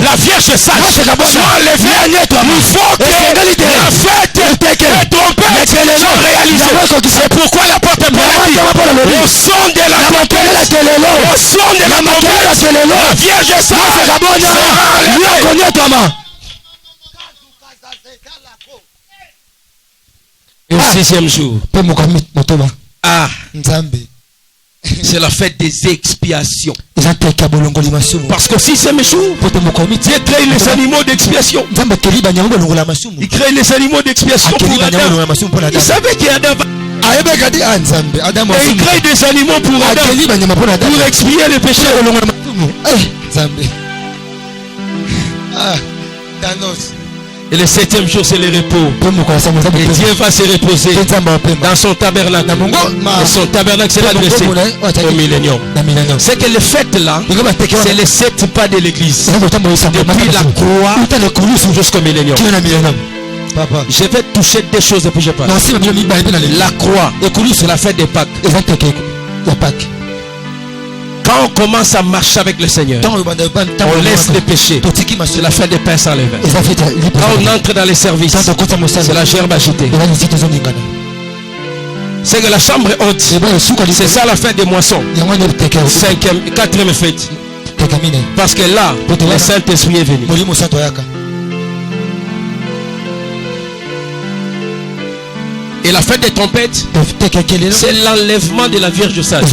la Vierge sage soit enlevée, il faut que la fête des trompettes soit réalisée. C'est pourquoi la porte est pleine. Au son de la trompette, au son de la trompette, la Vierge sage sera enlevée. Et au 6e jour, c'est la fête des expiations. Parce qu'au 6e jour, Dieu crée les animaux d'expiation. Il crée les animaux d'expiation pour Adam. Il savait qu'Adam va... Et il crée des animaux pour Adam, pour expier les péchés. Et le 7e jour, c'est le repos. Et Dieu va se reposer dans son tabernacle. Et son tabernacle sera dressé au millénium. C'est que les fêtes là, c'est les 7 pas de l'église. Depuis la croix jusqu'au millénium. Papa. Je vais toucher deux choses et puis je pars. Non, si ma vie m'a bien La croix, c'est la fête des Pâques. exactement. Il y a Pâques. Quand on commence à marcher avec le Seigneur, on laisse les péchés. C'est la fête des pains sans levain. Quand on entre dans les services, c'est la gerbe agitée. C'est que la chambre est haute. C'est ça la fête des moissons. 5e, 4e fête. Parce que là, le Saint-Esprit est venu. Et la fête des trompettes, c'est l'enlèvement de la Vierge sage.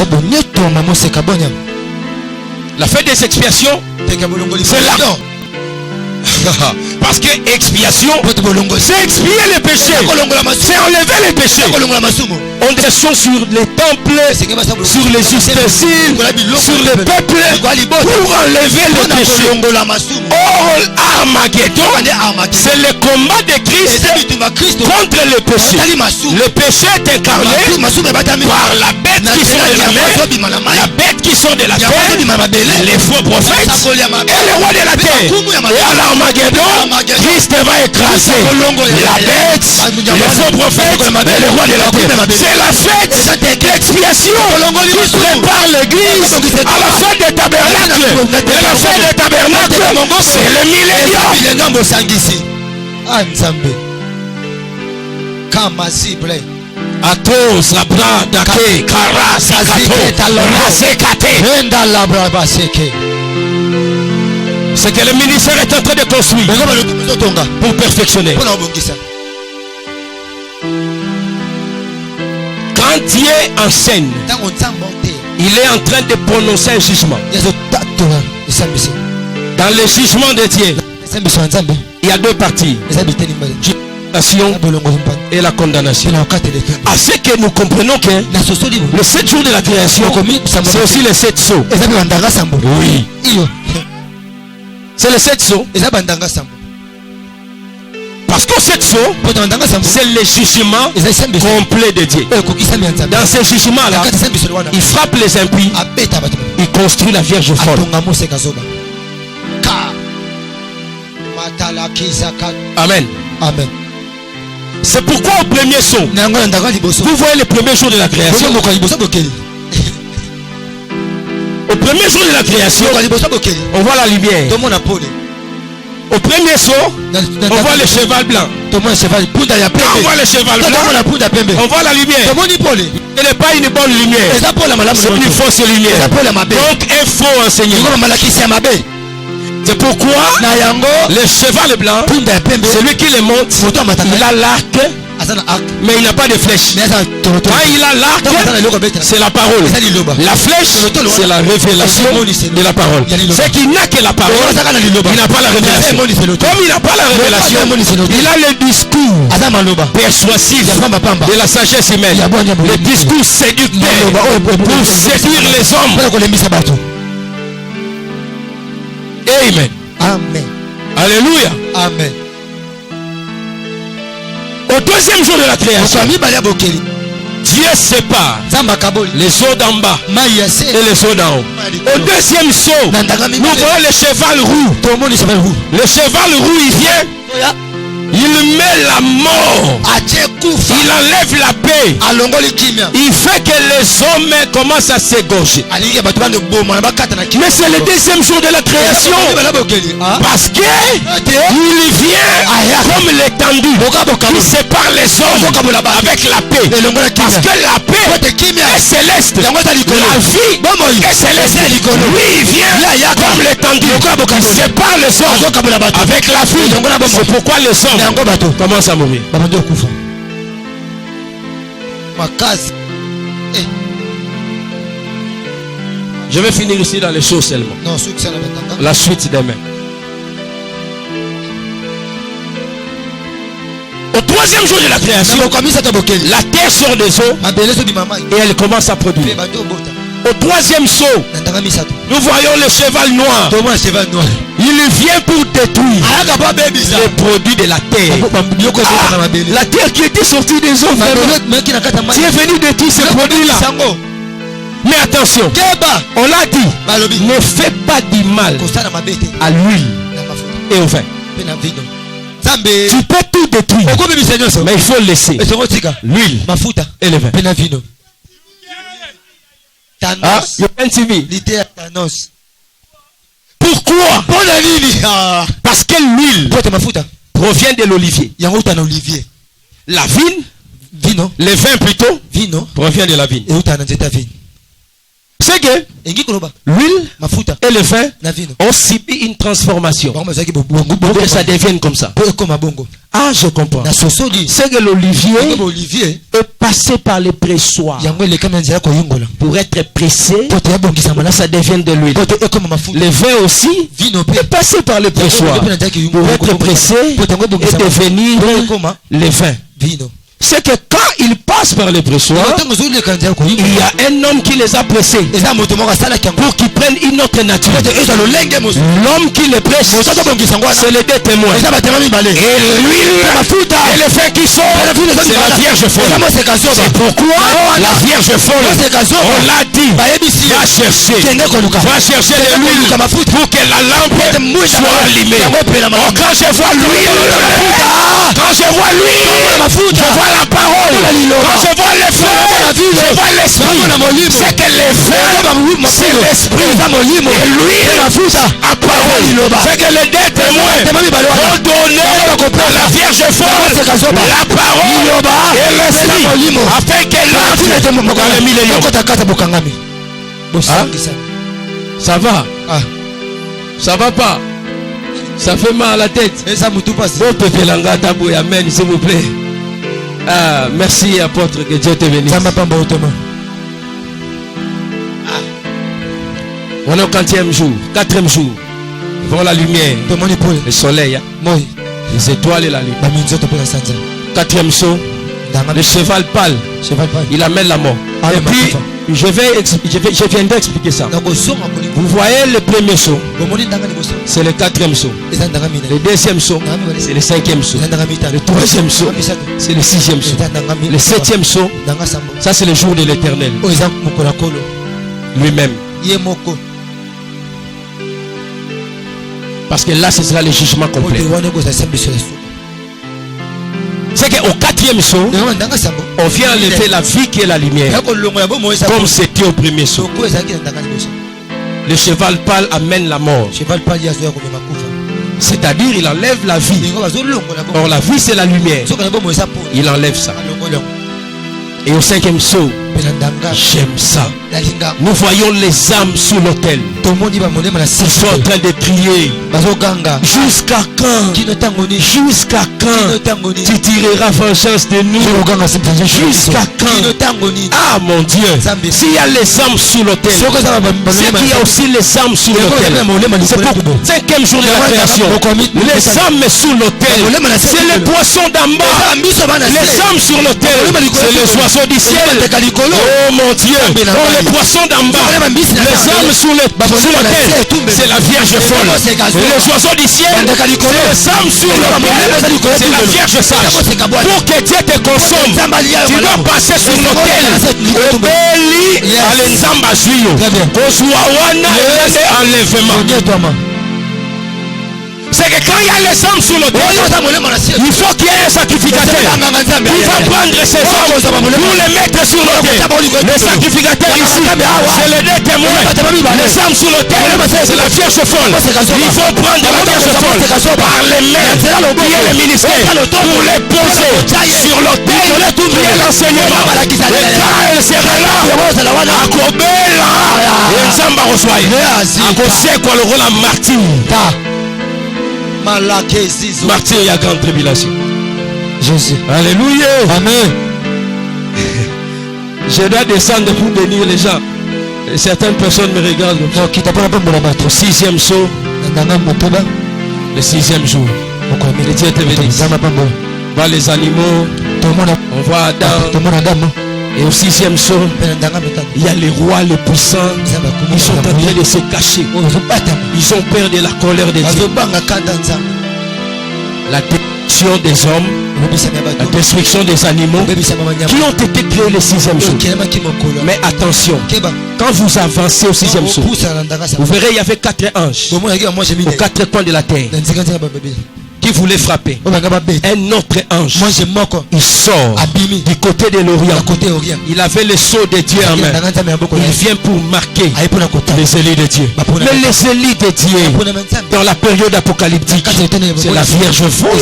La fête des expiations, c'est là. Parce que expiation, c'est expier les péchés, c'est enlever les péchés. On descend sur les temples, sur les ustensiles, sur le peuple pour enlever les péchés. Or, Armageddon, c'est le combat de Christ contre le péché. Le péché est incarné par la bête qui sort de la mer, la bête qui sort de la terre, les faux prophètes et le roi de la terre. Et à l'Armageddon, Christ va écraser la bête, les faux prophètes et le roi de la terre. C'est la fête d'expiation qui prépare l'église à la fête des tabernacles. Et la fête des tabernacles, c'est le millénium. Atos, Labra, Dake, Kara, Sakato, Rasekate. C'est que le ministère est en train de construire pour perfectionner. Quand Dieu enseigne, il est en train de prononcer un jugement. Dans le jugement de Dieu, il y a deux parties. Et la condamnation. À ce que nous comprenons que le 7 jours de la création, c'est aussi les 7 sceaux. Oui. C'est les 7 sceaux. Parce que 7 sceaux, c'est le jugement complet de Dieu. Dans ce jugement-là, il frappe les impies, il construit la Vierge folle. Amen. Amen. C'est pourquoi au premier saut, vous voyez le premier jour de la création. Au premier jour de la création, on voit la lumière. Au premier saut, on voit le cheval blanc. On voit le cheval blanc. On voit la lumière. Ce n'est pas une bonne lumière. C'est une fausse lumière. Donc un faux enseignement. C'est pourquoi le cheval blanc, celui qui le monte, il a l'arc, mais il n'a pas de flèche. Quand il a l'arc, c'est la parole. La flèche, c'est la révélation de la parole. C'est qu'il n'a que la parole, il n'a pas la révélation. Comme il n'a pas la révélation, il a le discours persuasif de la sagesse humaine, le discours séducteur pour séduire les hommes. Amen. Amen. Alléluia. Amen. Au deuxième jour de la création, Dieu sépare les eaux d'en bas et les eaux d'en haut. Au deuxième saut, nous voyons le cheval roux. Le cheval roux, il vient. Il met la mort. Il enlève la paix. Il fait que les hommes commencent à s'égorger. Mais c'est le deuxième jour de la création. Parce que il vient comme l'étendue qui sépare les hommes avec la paix. Parce que la paix est céleste. La vie est céleste. Lui il vient comme l'étendue qui sépare les hommes avec la vie. C'est pourquoi les hommes commence à mourir. Je vais finir ici dans les choses seulement. La suite demain. Au troisième jour de la création, la terre sort des eaux et elle commence à produire. Au troisième saut, nous voyons le cheval noir. Il vient pour détruire les produits de la terre. La terre qui était sortie des eaux, qui est venu détruire ces produits-là. Mais attention, on l'a dit, ne fais pas du mal à l'huile et au vin. Tu peux tout détruire, mais il faut laisser l'huile et le vin. Ah, L'idée à Thanos. pourquoi? Parce que l'huile provient de l'olivier. La vigne, le vin plutôt, provient de la vigne. C'est que l'huile et le vin ont subi une transformation pour que ça devienne comme ça. Ah, je comprends. C'est que l'olivier est passé par les pressoirs pour être pressé pour que ça devienne de l'huile. Le vin aussi est passé par les pressoirs pour être pressé et devenir le vin. C'est que quand ils passent par les pressoirs, il y a un homme qui les a pressés pour qu'ils prennent une autre nature. L'homme qui les presse, c'est les deux témoins. Et l'huile et le vin qui sort, c'est la Vierge folle. C'est pourquoi la Vierge folle, on l'a dit, va chercher de l'huile pour que la lampe soit allumée. Quand je vois l'huile, je vois la parole. Quand je vois le feu, je vois l'esprit. C'est que le feu, c'est l'esprit. Et l'huile, la parole. C'est que les deux témoins ont donné à la Vierge folle la parole et l'esprit, afin qu'elle entre dans le millénaire. Ah? Ça va? Ça va pas? Ça fait mal à la tête. Amen, s'il vous plaît. Ah, merci apôtre, que Dieu te bénisse. On est au 4e jour. Devant la lumière, le soleil, les étoiles et la lune. 4e saut, le cheval pâle, il amène la mort. Et puis, je viendrai expliquer ça. Vous voyez le premier saut, c'est le 4e saut. Le 2e saut, c'est le 5e saut. Le 3e saut, c'est le 6e saut. Le 7e saut, ça c'est le jour de l'Éternel lui-même. Parce que là ce sera le jugement complet. C'est qu'au 4e saut, on vient enlever la vie qui est la lumière, comme c'était au premier saut. Le cheval pâle amène la mort. C'est-à-dire il enlève la vie. Or la vie c'est la lumière. Il enlève ça. Et au 5e saut, j'aime ça. Nous voyons les âmes sous l'autel. Ils sont en train de crier. Jusqu'à quand? Jusqu'à quand tu tireras vengeance de nous? Jusqu'à quand? Ah mon Dieu. S'il y a les âmes sous l'autel, c'est qu'il y a aussi les âmes sous l'autel. C'est pour le 5e jour de la création. Les âmes sous l'autel, c'est les poissons d'en bas. Les âmes sur l'autel, c'est les oiseaux du ciel. Oh mon Dieu. Oh les poissons d'en bas, les âmes sous l'autel, c'est la Vierge folle. Et les oiseaux du ciel, c'est les âmes sur l'autel, c'est la Vierge sage. Pour que Dieu te consomme, tu dois passer sur l'autel. Obéli à l'enzamba juyo. Kosuawana et enlèvement. C'est que quand il y a les âmes sous l'autel, il faut qu'il y ait un sacrificateur. Il va prendre ces âmes pour les mettre sur l'autel. Le sacrificateur ici, c'est les deux témoins. Les âmes sous l'autel, c'est la Vierge folle. Il faut prendre la Vierge folle par les mains, qui est le ministère, pour les poser sur l'autel, qui est l'enseignement. Et quand elle sera là, à Kobela, et Nzamba reçoit. À Kosé, quoi, le rôle en martyr. Martyr, il y a grande tribulation. Jésus. Alléluia. Amen. Je dois descendre pour bénir les gens. Et certaines personnes me regardent. Au 6e saut, le 6e jour. Le Dieu te bénisse. On voit les animaux. On voit Adam. Et au 6e saut, il y a les rois, les puissants. Ils sont en train de se cacher. Ils ont peur de la colère de Dieu. La destruction des hommes, la destruction des animaux qui ont été créés le 6e saut. Mais attention, quand vous avancez au 6e saut, vous verrez il y avait 4 anges aux 4 coins de la terre. qui voulait frapper. Un autre ange, Moi je moque. il sort Abimi. du côté de l'Orient. À côté Orient. Il avait le sceau de Dieu en main. Il vient pour marquer les élites de Dieu. Mais les élites de Dieu, dans la période apocalyptique, c'est la Vierge folle.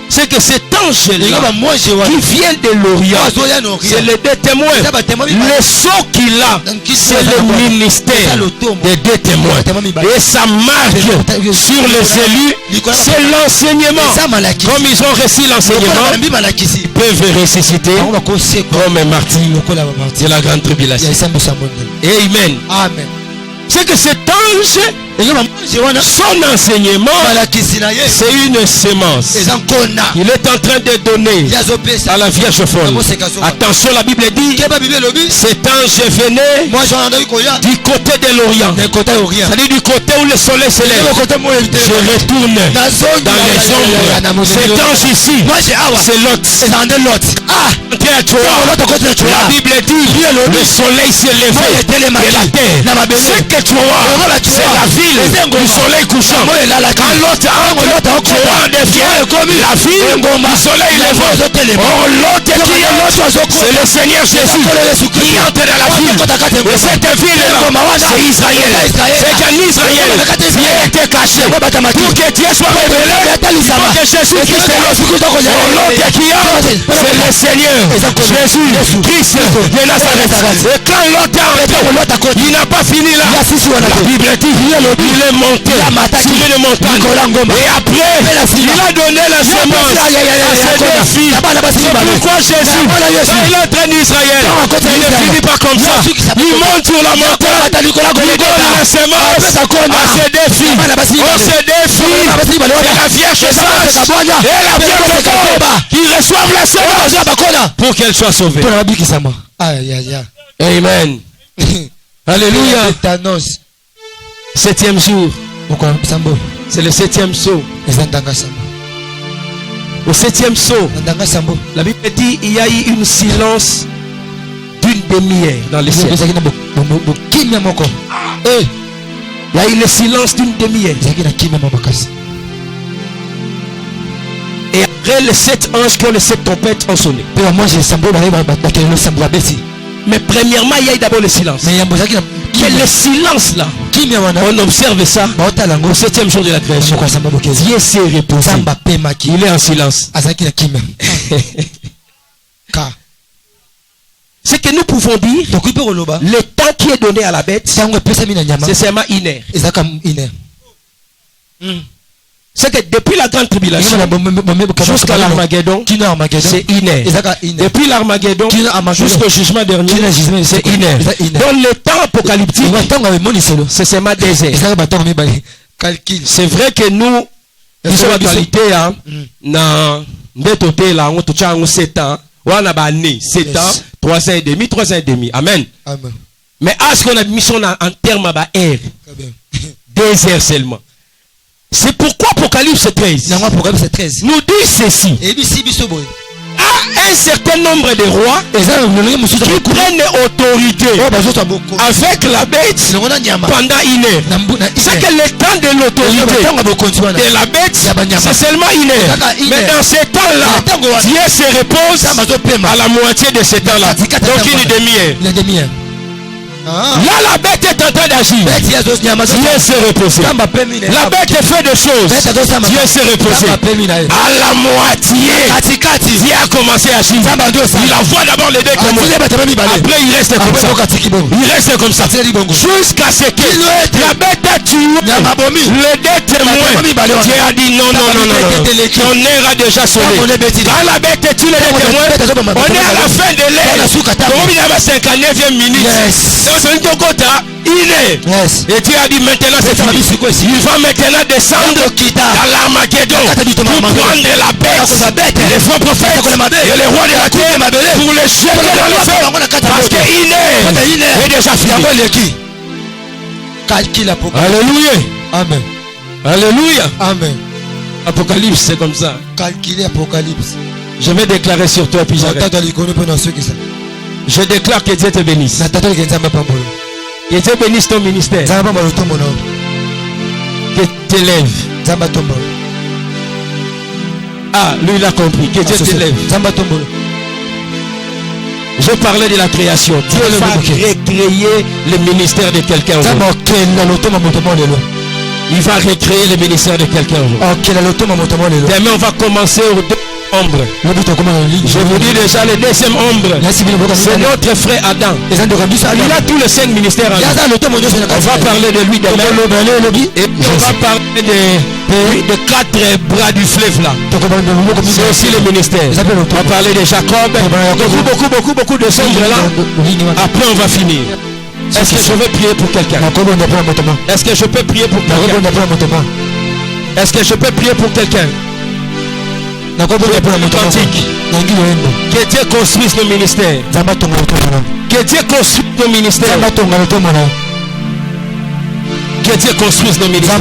C'est que cet ange-là qui vient de l'Orient, c'est les deux témoins. Le sceau qu'il a, c'est le ministère des deux témoins. Et ça marque sur les élus, c'est l'enseignement. Comme ils ont reçu l'enseignement, ils peuvent ressusciter comme un martyr de la grande tribulation. Amen. Amen. C'est que cet ange, son enseignement, c'est une sémence. Il est en train de donner à la Vierge folle. Attention, la Bible dit, cet ange venait du côté de l'Orient. C'est-à-dire du côté où le soleil se lève. Je retourne dans les ombres. Cet ange ici, c'est Lot. La Bible dit, le soleil s'est levé de la terre. C'est que Troa, c'est la ville du soleil couchant. Quand Lot entre, Troa devient la ville du soleil levé. Oh, Lot qui est, c'est le Seigneur Jésus qui entre dans la ville. Et cette ville-là, c'est Israël. C'est qu'en Israël, Dieu était caché. Pour que Dieu soit révélé, il faut que Jésus-Christ est là. Oh, Lot qui entre, c'est le Seigneur Jésus Christ de Nazareth. Et quand Lot est entré, il n'a pas fini là. La Bible dit, il est monté sur une montagne. Et après, il a donné la semence à ses deux filles. C'est pourquoi Jésus, quand il entre en Israël, il ne finit pas comme ça. Il monte sur la montagne, il donne la semence à ses deux filles. Oh, ces deux filles, et la Vierge sage, et la Vierge folle, qui reçoivent la semence pour qu'elle soit sauvée. Amen. Alléluia. 7e jour. C'est le 7e saut. Au 7e saut, la Bible dit il y a eu un silence d'une demi-heure dans le ciel. Il y a eu le silence d'une demi-heure. Et après les 7 anges qui ont les 7 trompettes ont sonné. Mais premièrement, il y a eu d'abord le silence. Mais le silence là, on observe ça au 7e jour de la création. Dieu s'est reposé. Il est en silence. Ce que nous pouvons dire, le temps qui est donné à la bête, c'est seulement 1 heure. C'est que depuis la grande tribulation jusqu'à l'Armageddon, c'est 1 heure. Depuis l'Armageddon jusqu'au jugement dernier, c'est 1 heure. Dans le temps apocalyptique, c'est seulement 2 heures. C'est vrai que nous, disons la qualité, dans on touche 7 ans, on a 7 ans, 3 ans et demi, 3 ans et demi. Amen. Mais à ce qu'on a mis son en termes à heure, 2 heures seulement. C'est pourquoi Apocalypse 13 nous dit ceci. À un certain nombre de rois qui prennent autorité avec la bête pendant 1 heure. C'est que le temps de l'autorité de la bête, c'est seulement 1 heure. Mais dans ce temps-là, Dieu se repose à la moitié de ce temps-là. Donc une demi-heure. Là, la bête est en train d'agir. Dieu s'est reposé. La bête fait des choses. Dieu s'est reposé. À la moitié, Dieu a commencé à agir. Il envoie d'abord les deux témoins. Après, il reste comme ça. Il reste comme ça. Jusqu'à ce que la bête a tué les deux témoins. Dieu a dit non. Ton heure a déjà sonné. Quand la bête tue les deux témoins, on est à la fin de l'heure. On est à la 59e minute. Et Dieu a dit maintenant c'est fini. Il va maintenant descendre dans l'Armageddon pour prendre la bête, les faux prophètes et les rois de la terre pour les jeter dans le feu. Parce que est déjà fini. Alléluia. Amen. Alléluia. Amen. Apocalypse, c'est comme ça. Calculer Apocalypse. Je vais déclarer sur toi puis j'arrête. Je déclare que Dieu te bénisse. Que Dieu bénisse ton ministère. Que t'élève. Ah, lui il a compris. Que Dieu t'élève. Je parlais de la création. Dieu va recréer le ministère de quelqu'un. Il va recréer le ministère de quelqu'un. Demain on va commencer au ombre. Je vous dis déjà le deuxième ombre. C'est notre frère Adam. Il a tous les 5 ministères en lui. On va parler de lui demain. Et on va parler de 4 bras du fleuve là. C'est aussi le ministère. On va parler de Jacob. Beaucoup de sombres là. Après on va finir. Est-ce que je vais prier pour quelqu'un? Est-ce que je peux prier pour quelqu'un? Est-ce que je peux prier pour quelqu'un? Que Dieu construise nos ministères. Que Dieu construise nos ministères. Que Dieu construise nos ministères.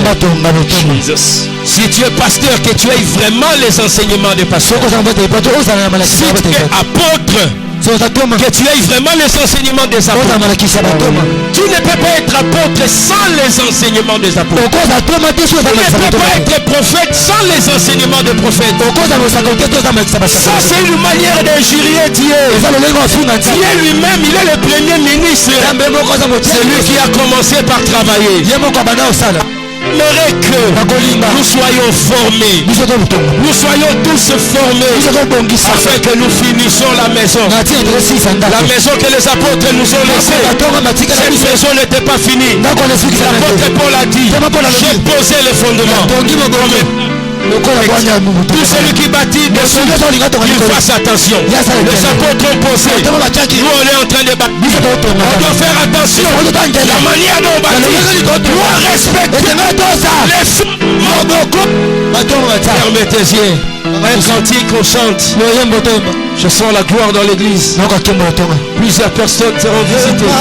Si tu es pasteur, que tu aies vraiment les enseignements de pasteur. Si tu es apôtre, que tu aies vraiment les enseignements des apôtres. Tu ne peux pas être apôtre sans les enseignements des apôtres. Tu ne peux pas être prophète sans les enseignements des prophètes. Ça c'est une manière d'injurier Dieu. Dieu lui-même, il est le premier ministre. C'est lui qui a commencé par travailler. J'aimerais que nous soyons formés. Nous soyons tous formés afin que nous finissions la maison. La maison que les apôtres nous ont laissée. Cette maison n'était pas finie. L'apôtre Paul a dit, j'ai posé les fondements. Tout celui qui bâtit dessus, il fasse attention. Les apôtres ont posé. Nous on est en train de bâtir. On doit faire attention. La manière dont on bâtit doit respecter les fondements. Fermez tes yeux. Un cantique qu'on chante. Je sens la gloire dans l'église. Plusieurs personnes seront visitées.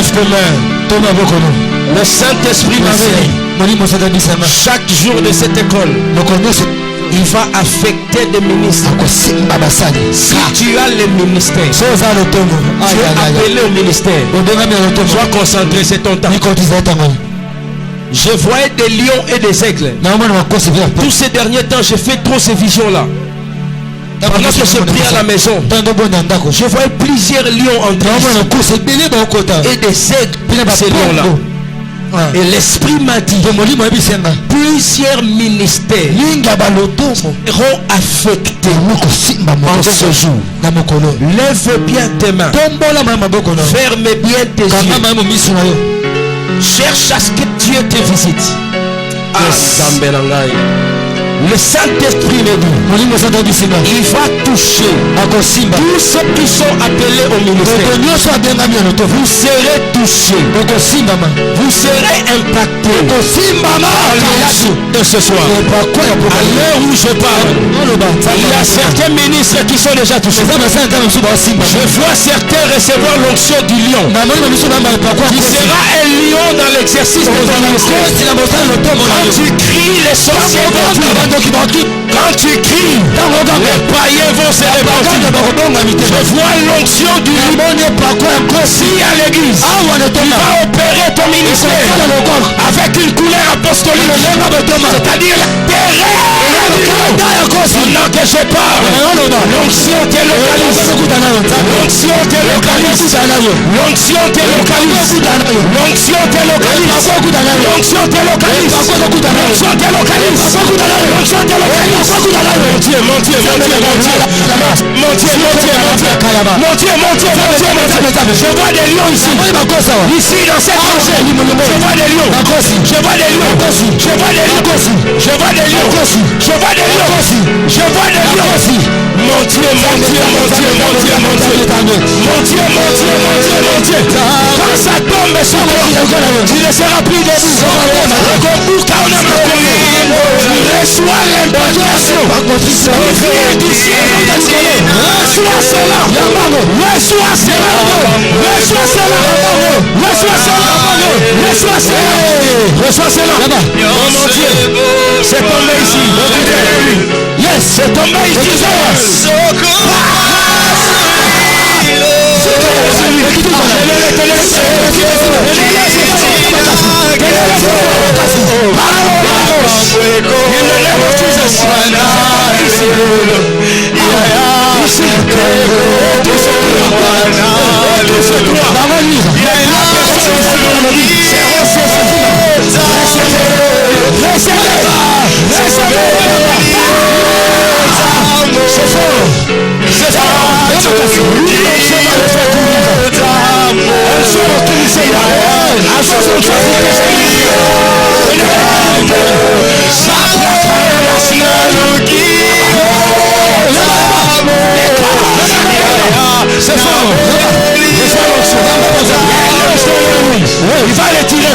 lift the man. Le Saint-Esprit m'a dit, chaque jour de cette école, il va affecter des ministres. Si tu as le ministère, tu es appelé au ministère, sois concentré, c'est ton temps. Je voyais des lions et des aigles. Tous ces derniers temps, j'ai fait trop ces visions-là. Pendant que je priais à la maison, je voyais plusieurs lions en train et des aigles, ces lions-là. Et l'Esprit m'a dit, plusieurs ministères seront affectés en ce jour. Lève bien tes mains, ferme bien tes yeux, cherche à ce que Dieu te visite. Le Saint-Esprit me dit, il va toucher tous ceux qui sont appelés au ministère. Vous serez touchés, vous serez impactés de ce soir. À l'heure où je parle, il y a certains ministres qui sont déjà touchés. Je vois certains recevoir l'onction du lion. Tu seras un lion dans l'exercice de ton ministère. Quand tu cries, les sorciers vont tuer. Quand tu cries, les païens vont se répandre. Je vois l'onction du lion aussi à l'église. Tu vas opérer ton ministère avec une couleur apostolique, c'est-à-dire la terre. Pendant que je parle, l'onction te localise. L'onction te localise. L'onction te localise. L'onction te localise. L'onction te localise. L'onction te localise. L'onction te localise. Mon Dieu, mon Dieu, mon Dieu, mon Dieu. Mon Dieu, mon Dieu, mon Dieu. Mon Dieu, mon Dieu, mon Dieu, mon Dieu. Je vois des lions ici. Ici dans cette rangée. Je vois des lions. Je vois des lions. Je vois des lions. Je vois des lions. Je vois des lions. Je vois des lions. Mon Dieu, mon Dieu, mon Dieu, mon Dieu, mon Dieu. Mon Dieu, mon Dieu, mon Dieu, mon Dieu. Quand ça tombe sur toi, tu ne seras plus debout. Reçois l'implantation. Il vient du ciel. Reçois cela. Reçois cela. Reçois cela. Reçois cela. Reçois cela. Reçois cela. Oh mon Dieu. C'est tombé ici. Yes, c'est tombé ici. Il va les tirer.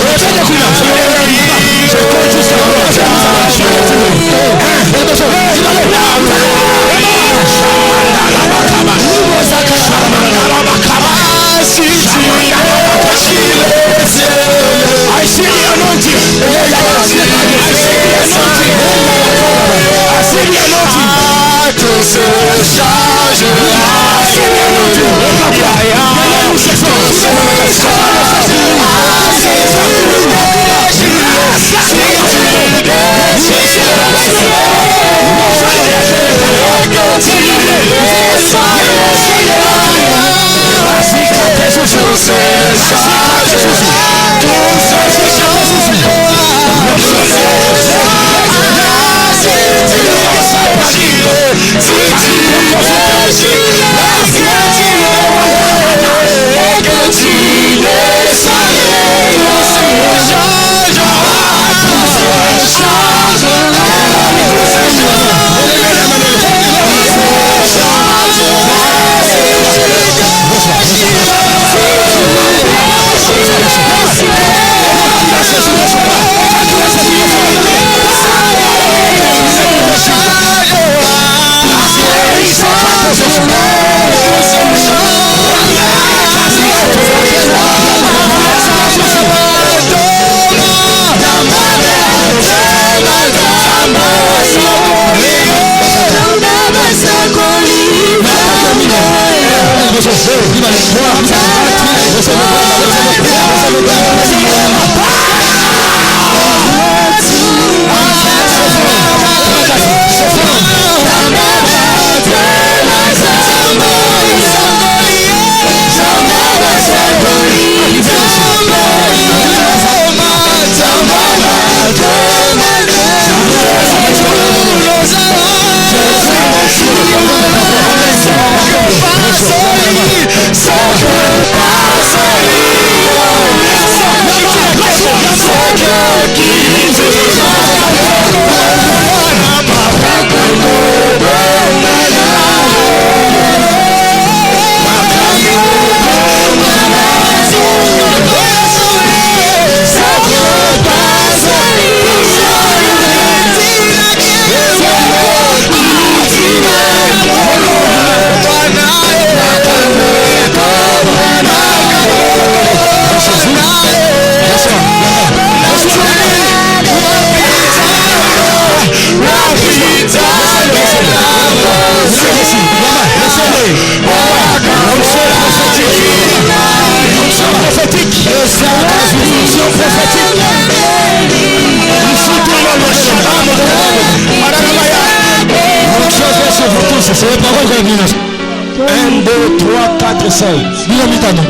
3, 4, 5.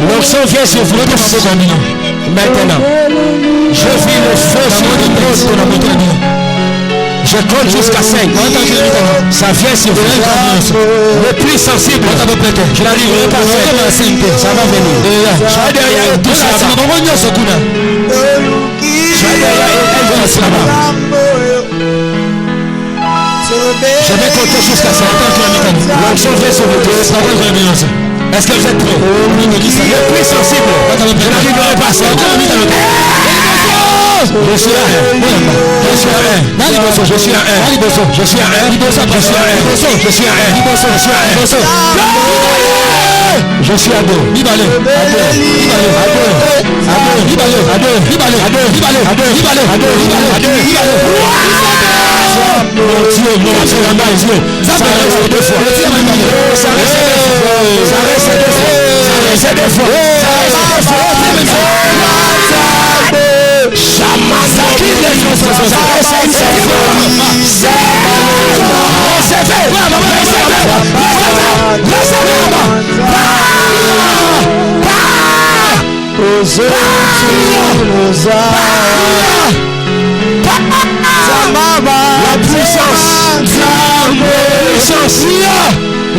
L'onction vient sur vous. Maintenant, je vis le feu sur le monde. Je compte jusqu'à 5. Ça vient sur vous. Le plus sensible, je n'arriverai pas à 5. Ça va venir. Sois derrière et touche là-bas. Sois derrière et touche là-bas. Je vais compter jusqu'à 5. L'onction vient sur vous. Est-ce que vous êtes prêts? Le plus sensible, je n'arriverai pas à 5. Je suis à 1. Je suis à 1. Je suis à 1. Je suis à 1. Je suis à 1. Je suis à 2.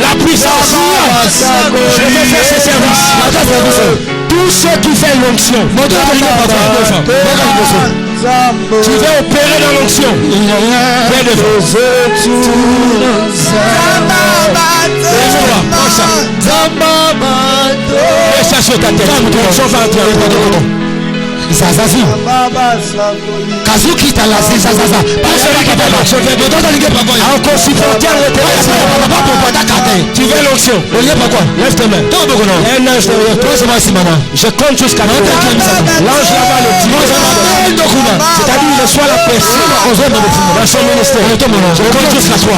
La puissance. Je vais faire ce service. Tous ceux qui font l'onction, tu vas opérer dans l'onction. Laisse ça sur ta tête. L'onction va entrer. Zazazi Kazuki talazi zazaza encore supporter tu veux l'onction lève tes mains un ange derrière toi je compte jusqu'à 9. L'ange là-bas le dit c'est-à-dire il reçoit la personne dans son ministère. Je compte jusqu'à toi.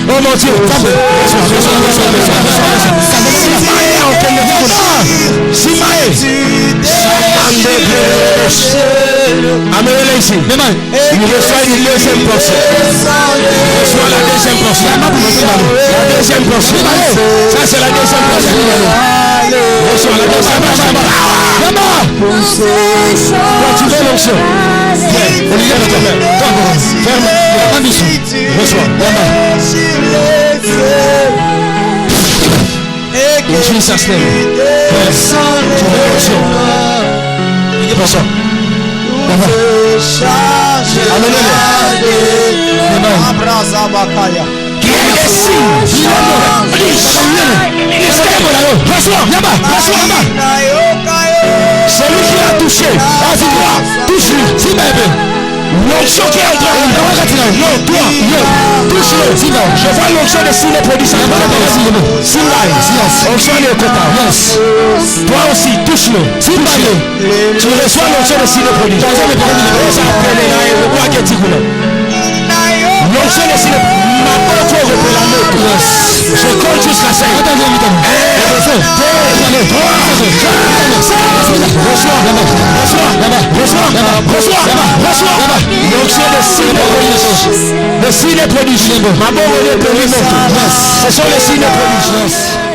Oh mon Dieu. Amenez-le ici. Il reçoit une deuxième portion. Il reçoit la deuxième portion. La deuxième portion. Ça c'est la deuxième portion. Reçois la deuxième portion. Tu veux l'onction? Viens. Olivier de ta main. Ferme. Reçois. In Jesus' name. Qui est des signes? Celui qui a touché, touche-le. L'onction qui est en train de touche-le. Je vois l'onction de signes production. Onction de quota. Toi aussi, touche-le. Tu reçois l'onction de signes production. L'onction de signes je compte jusqu'à 5. L'onction de signes de production. Ce sont les signes de production.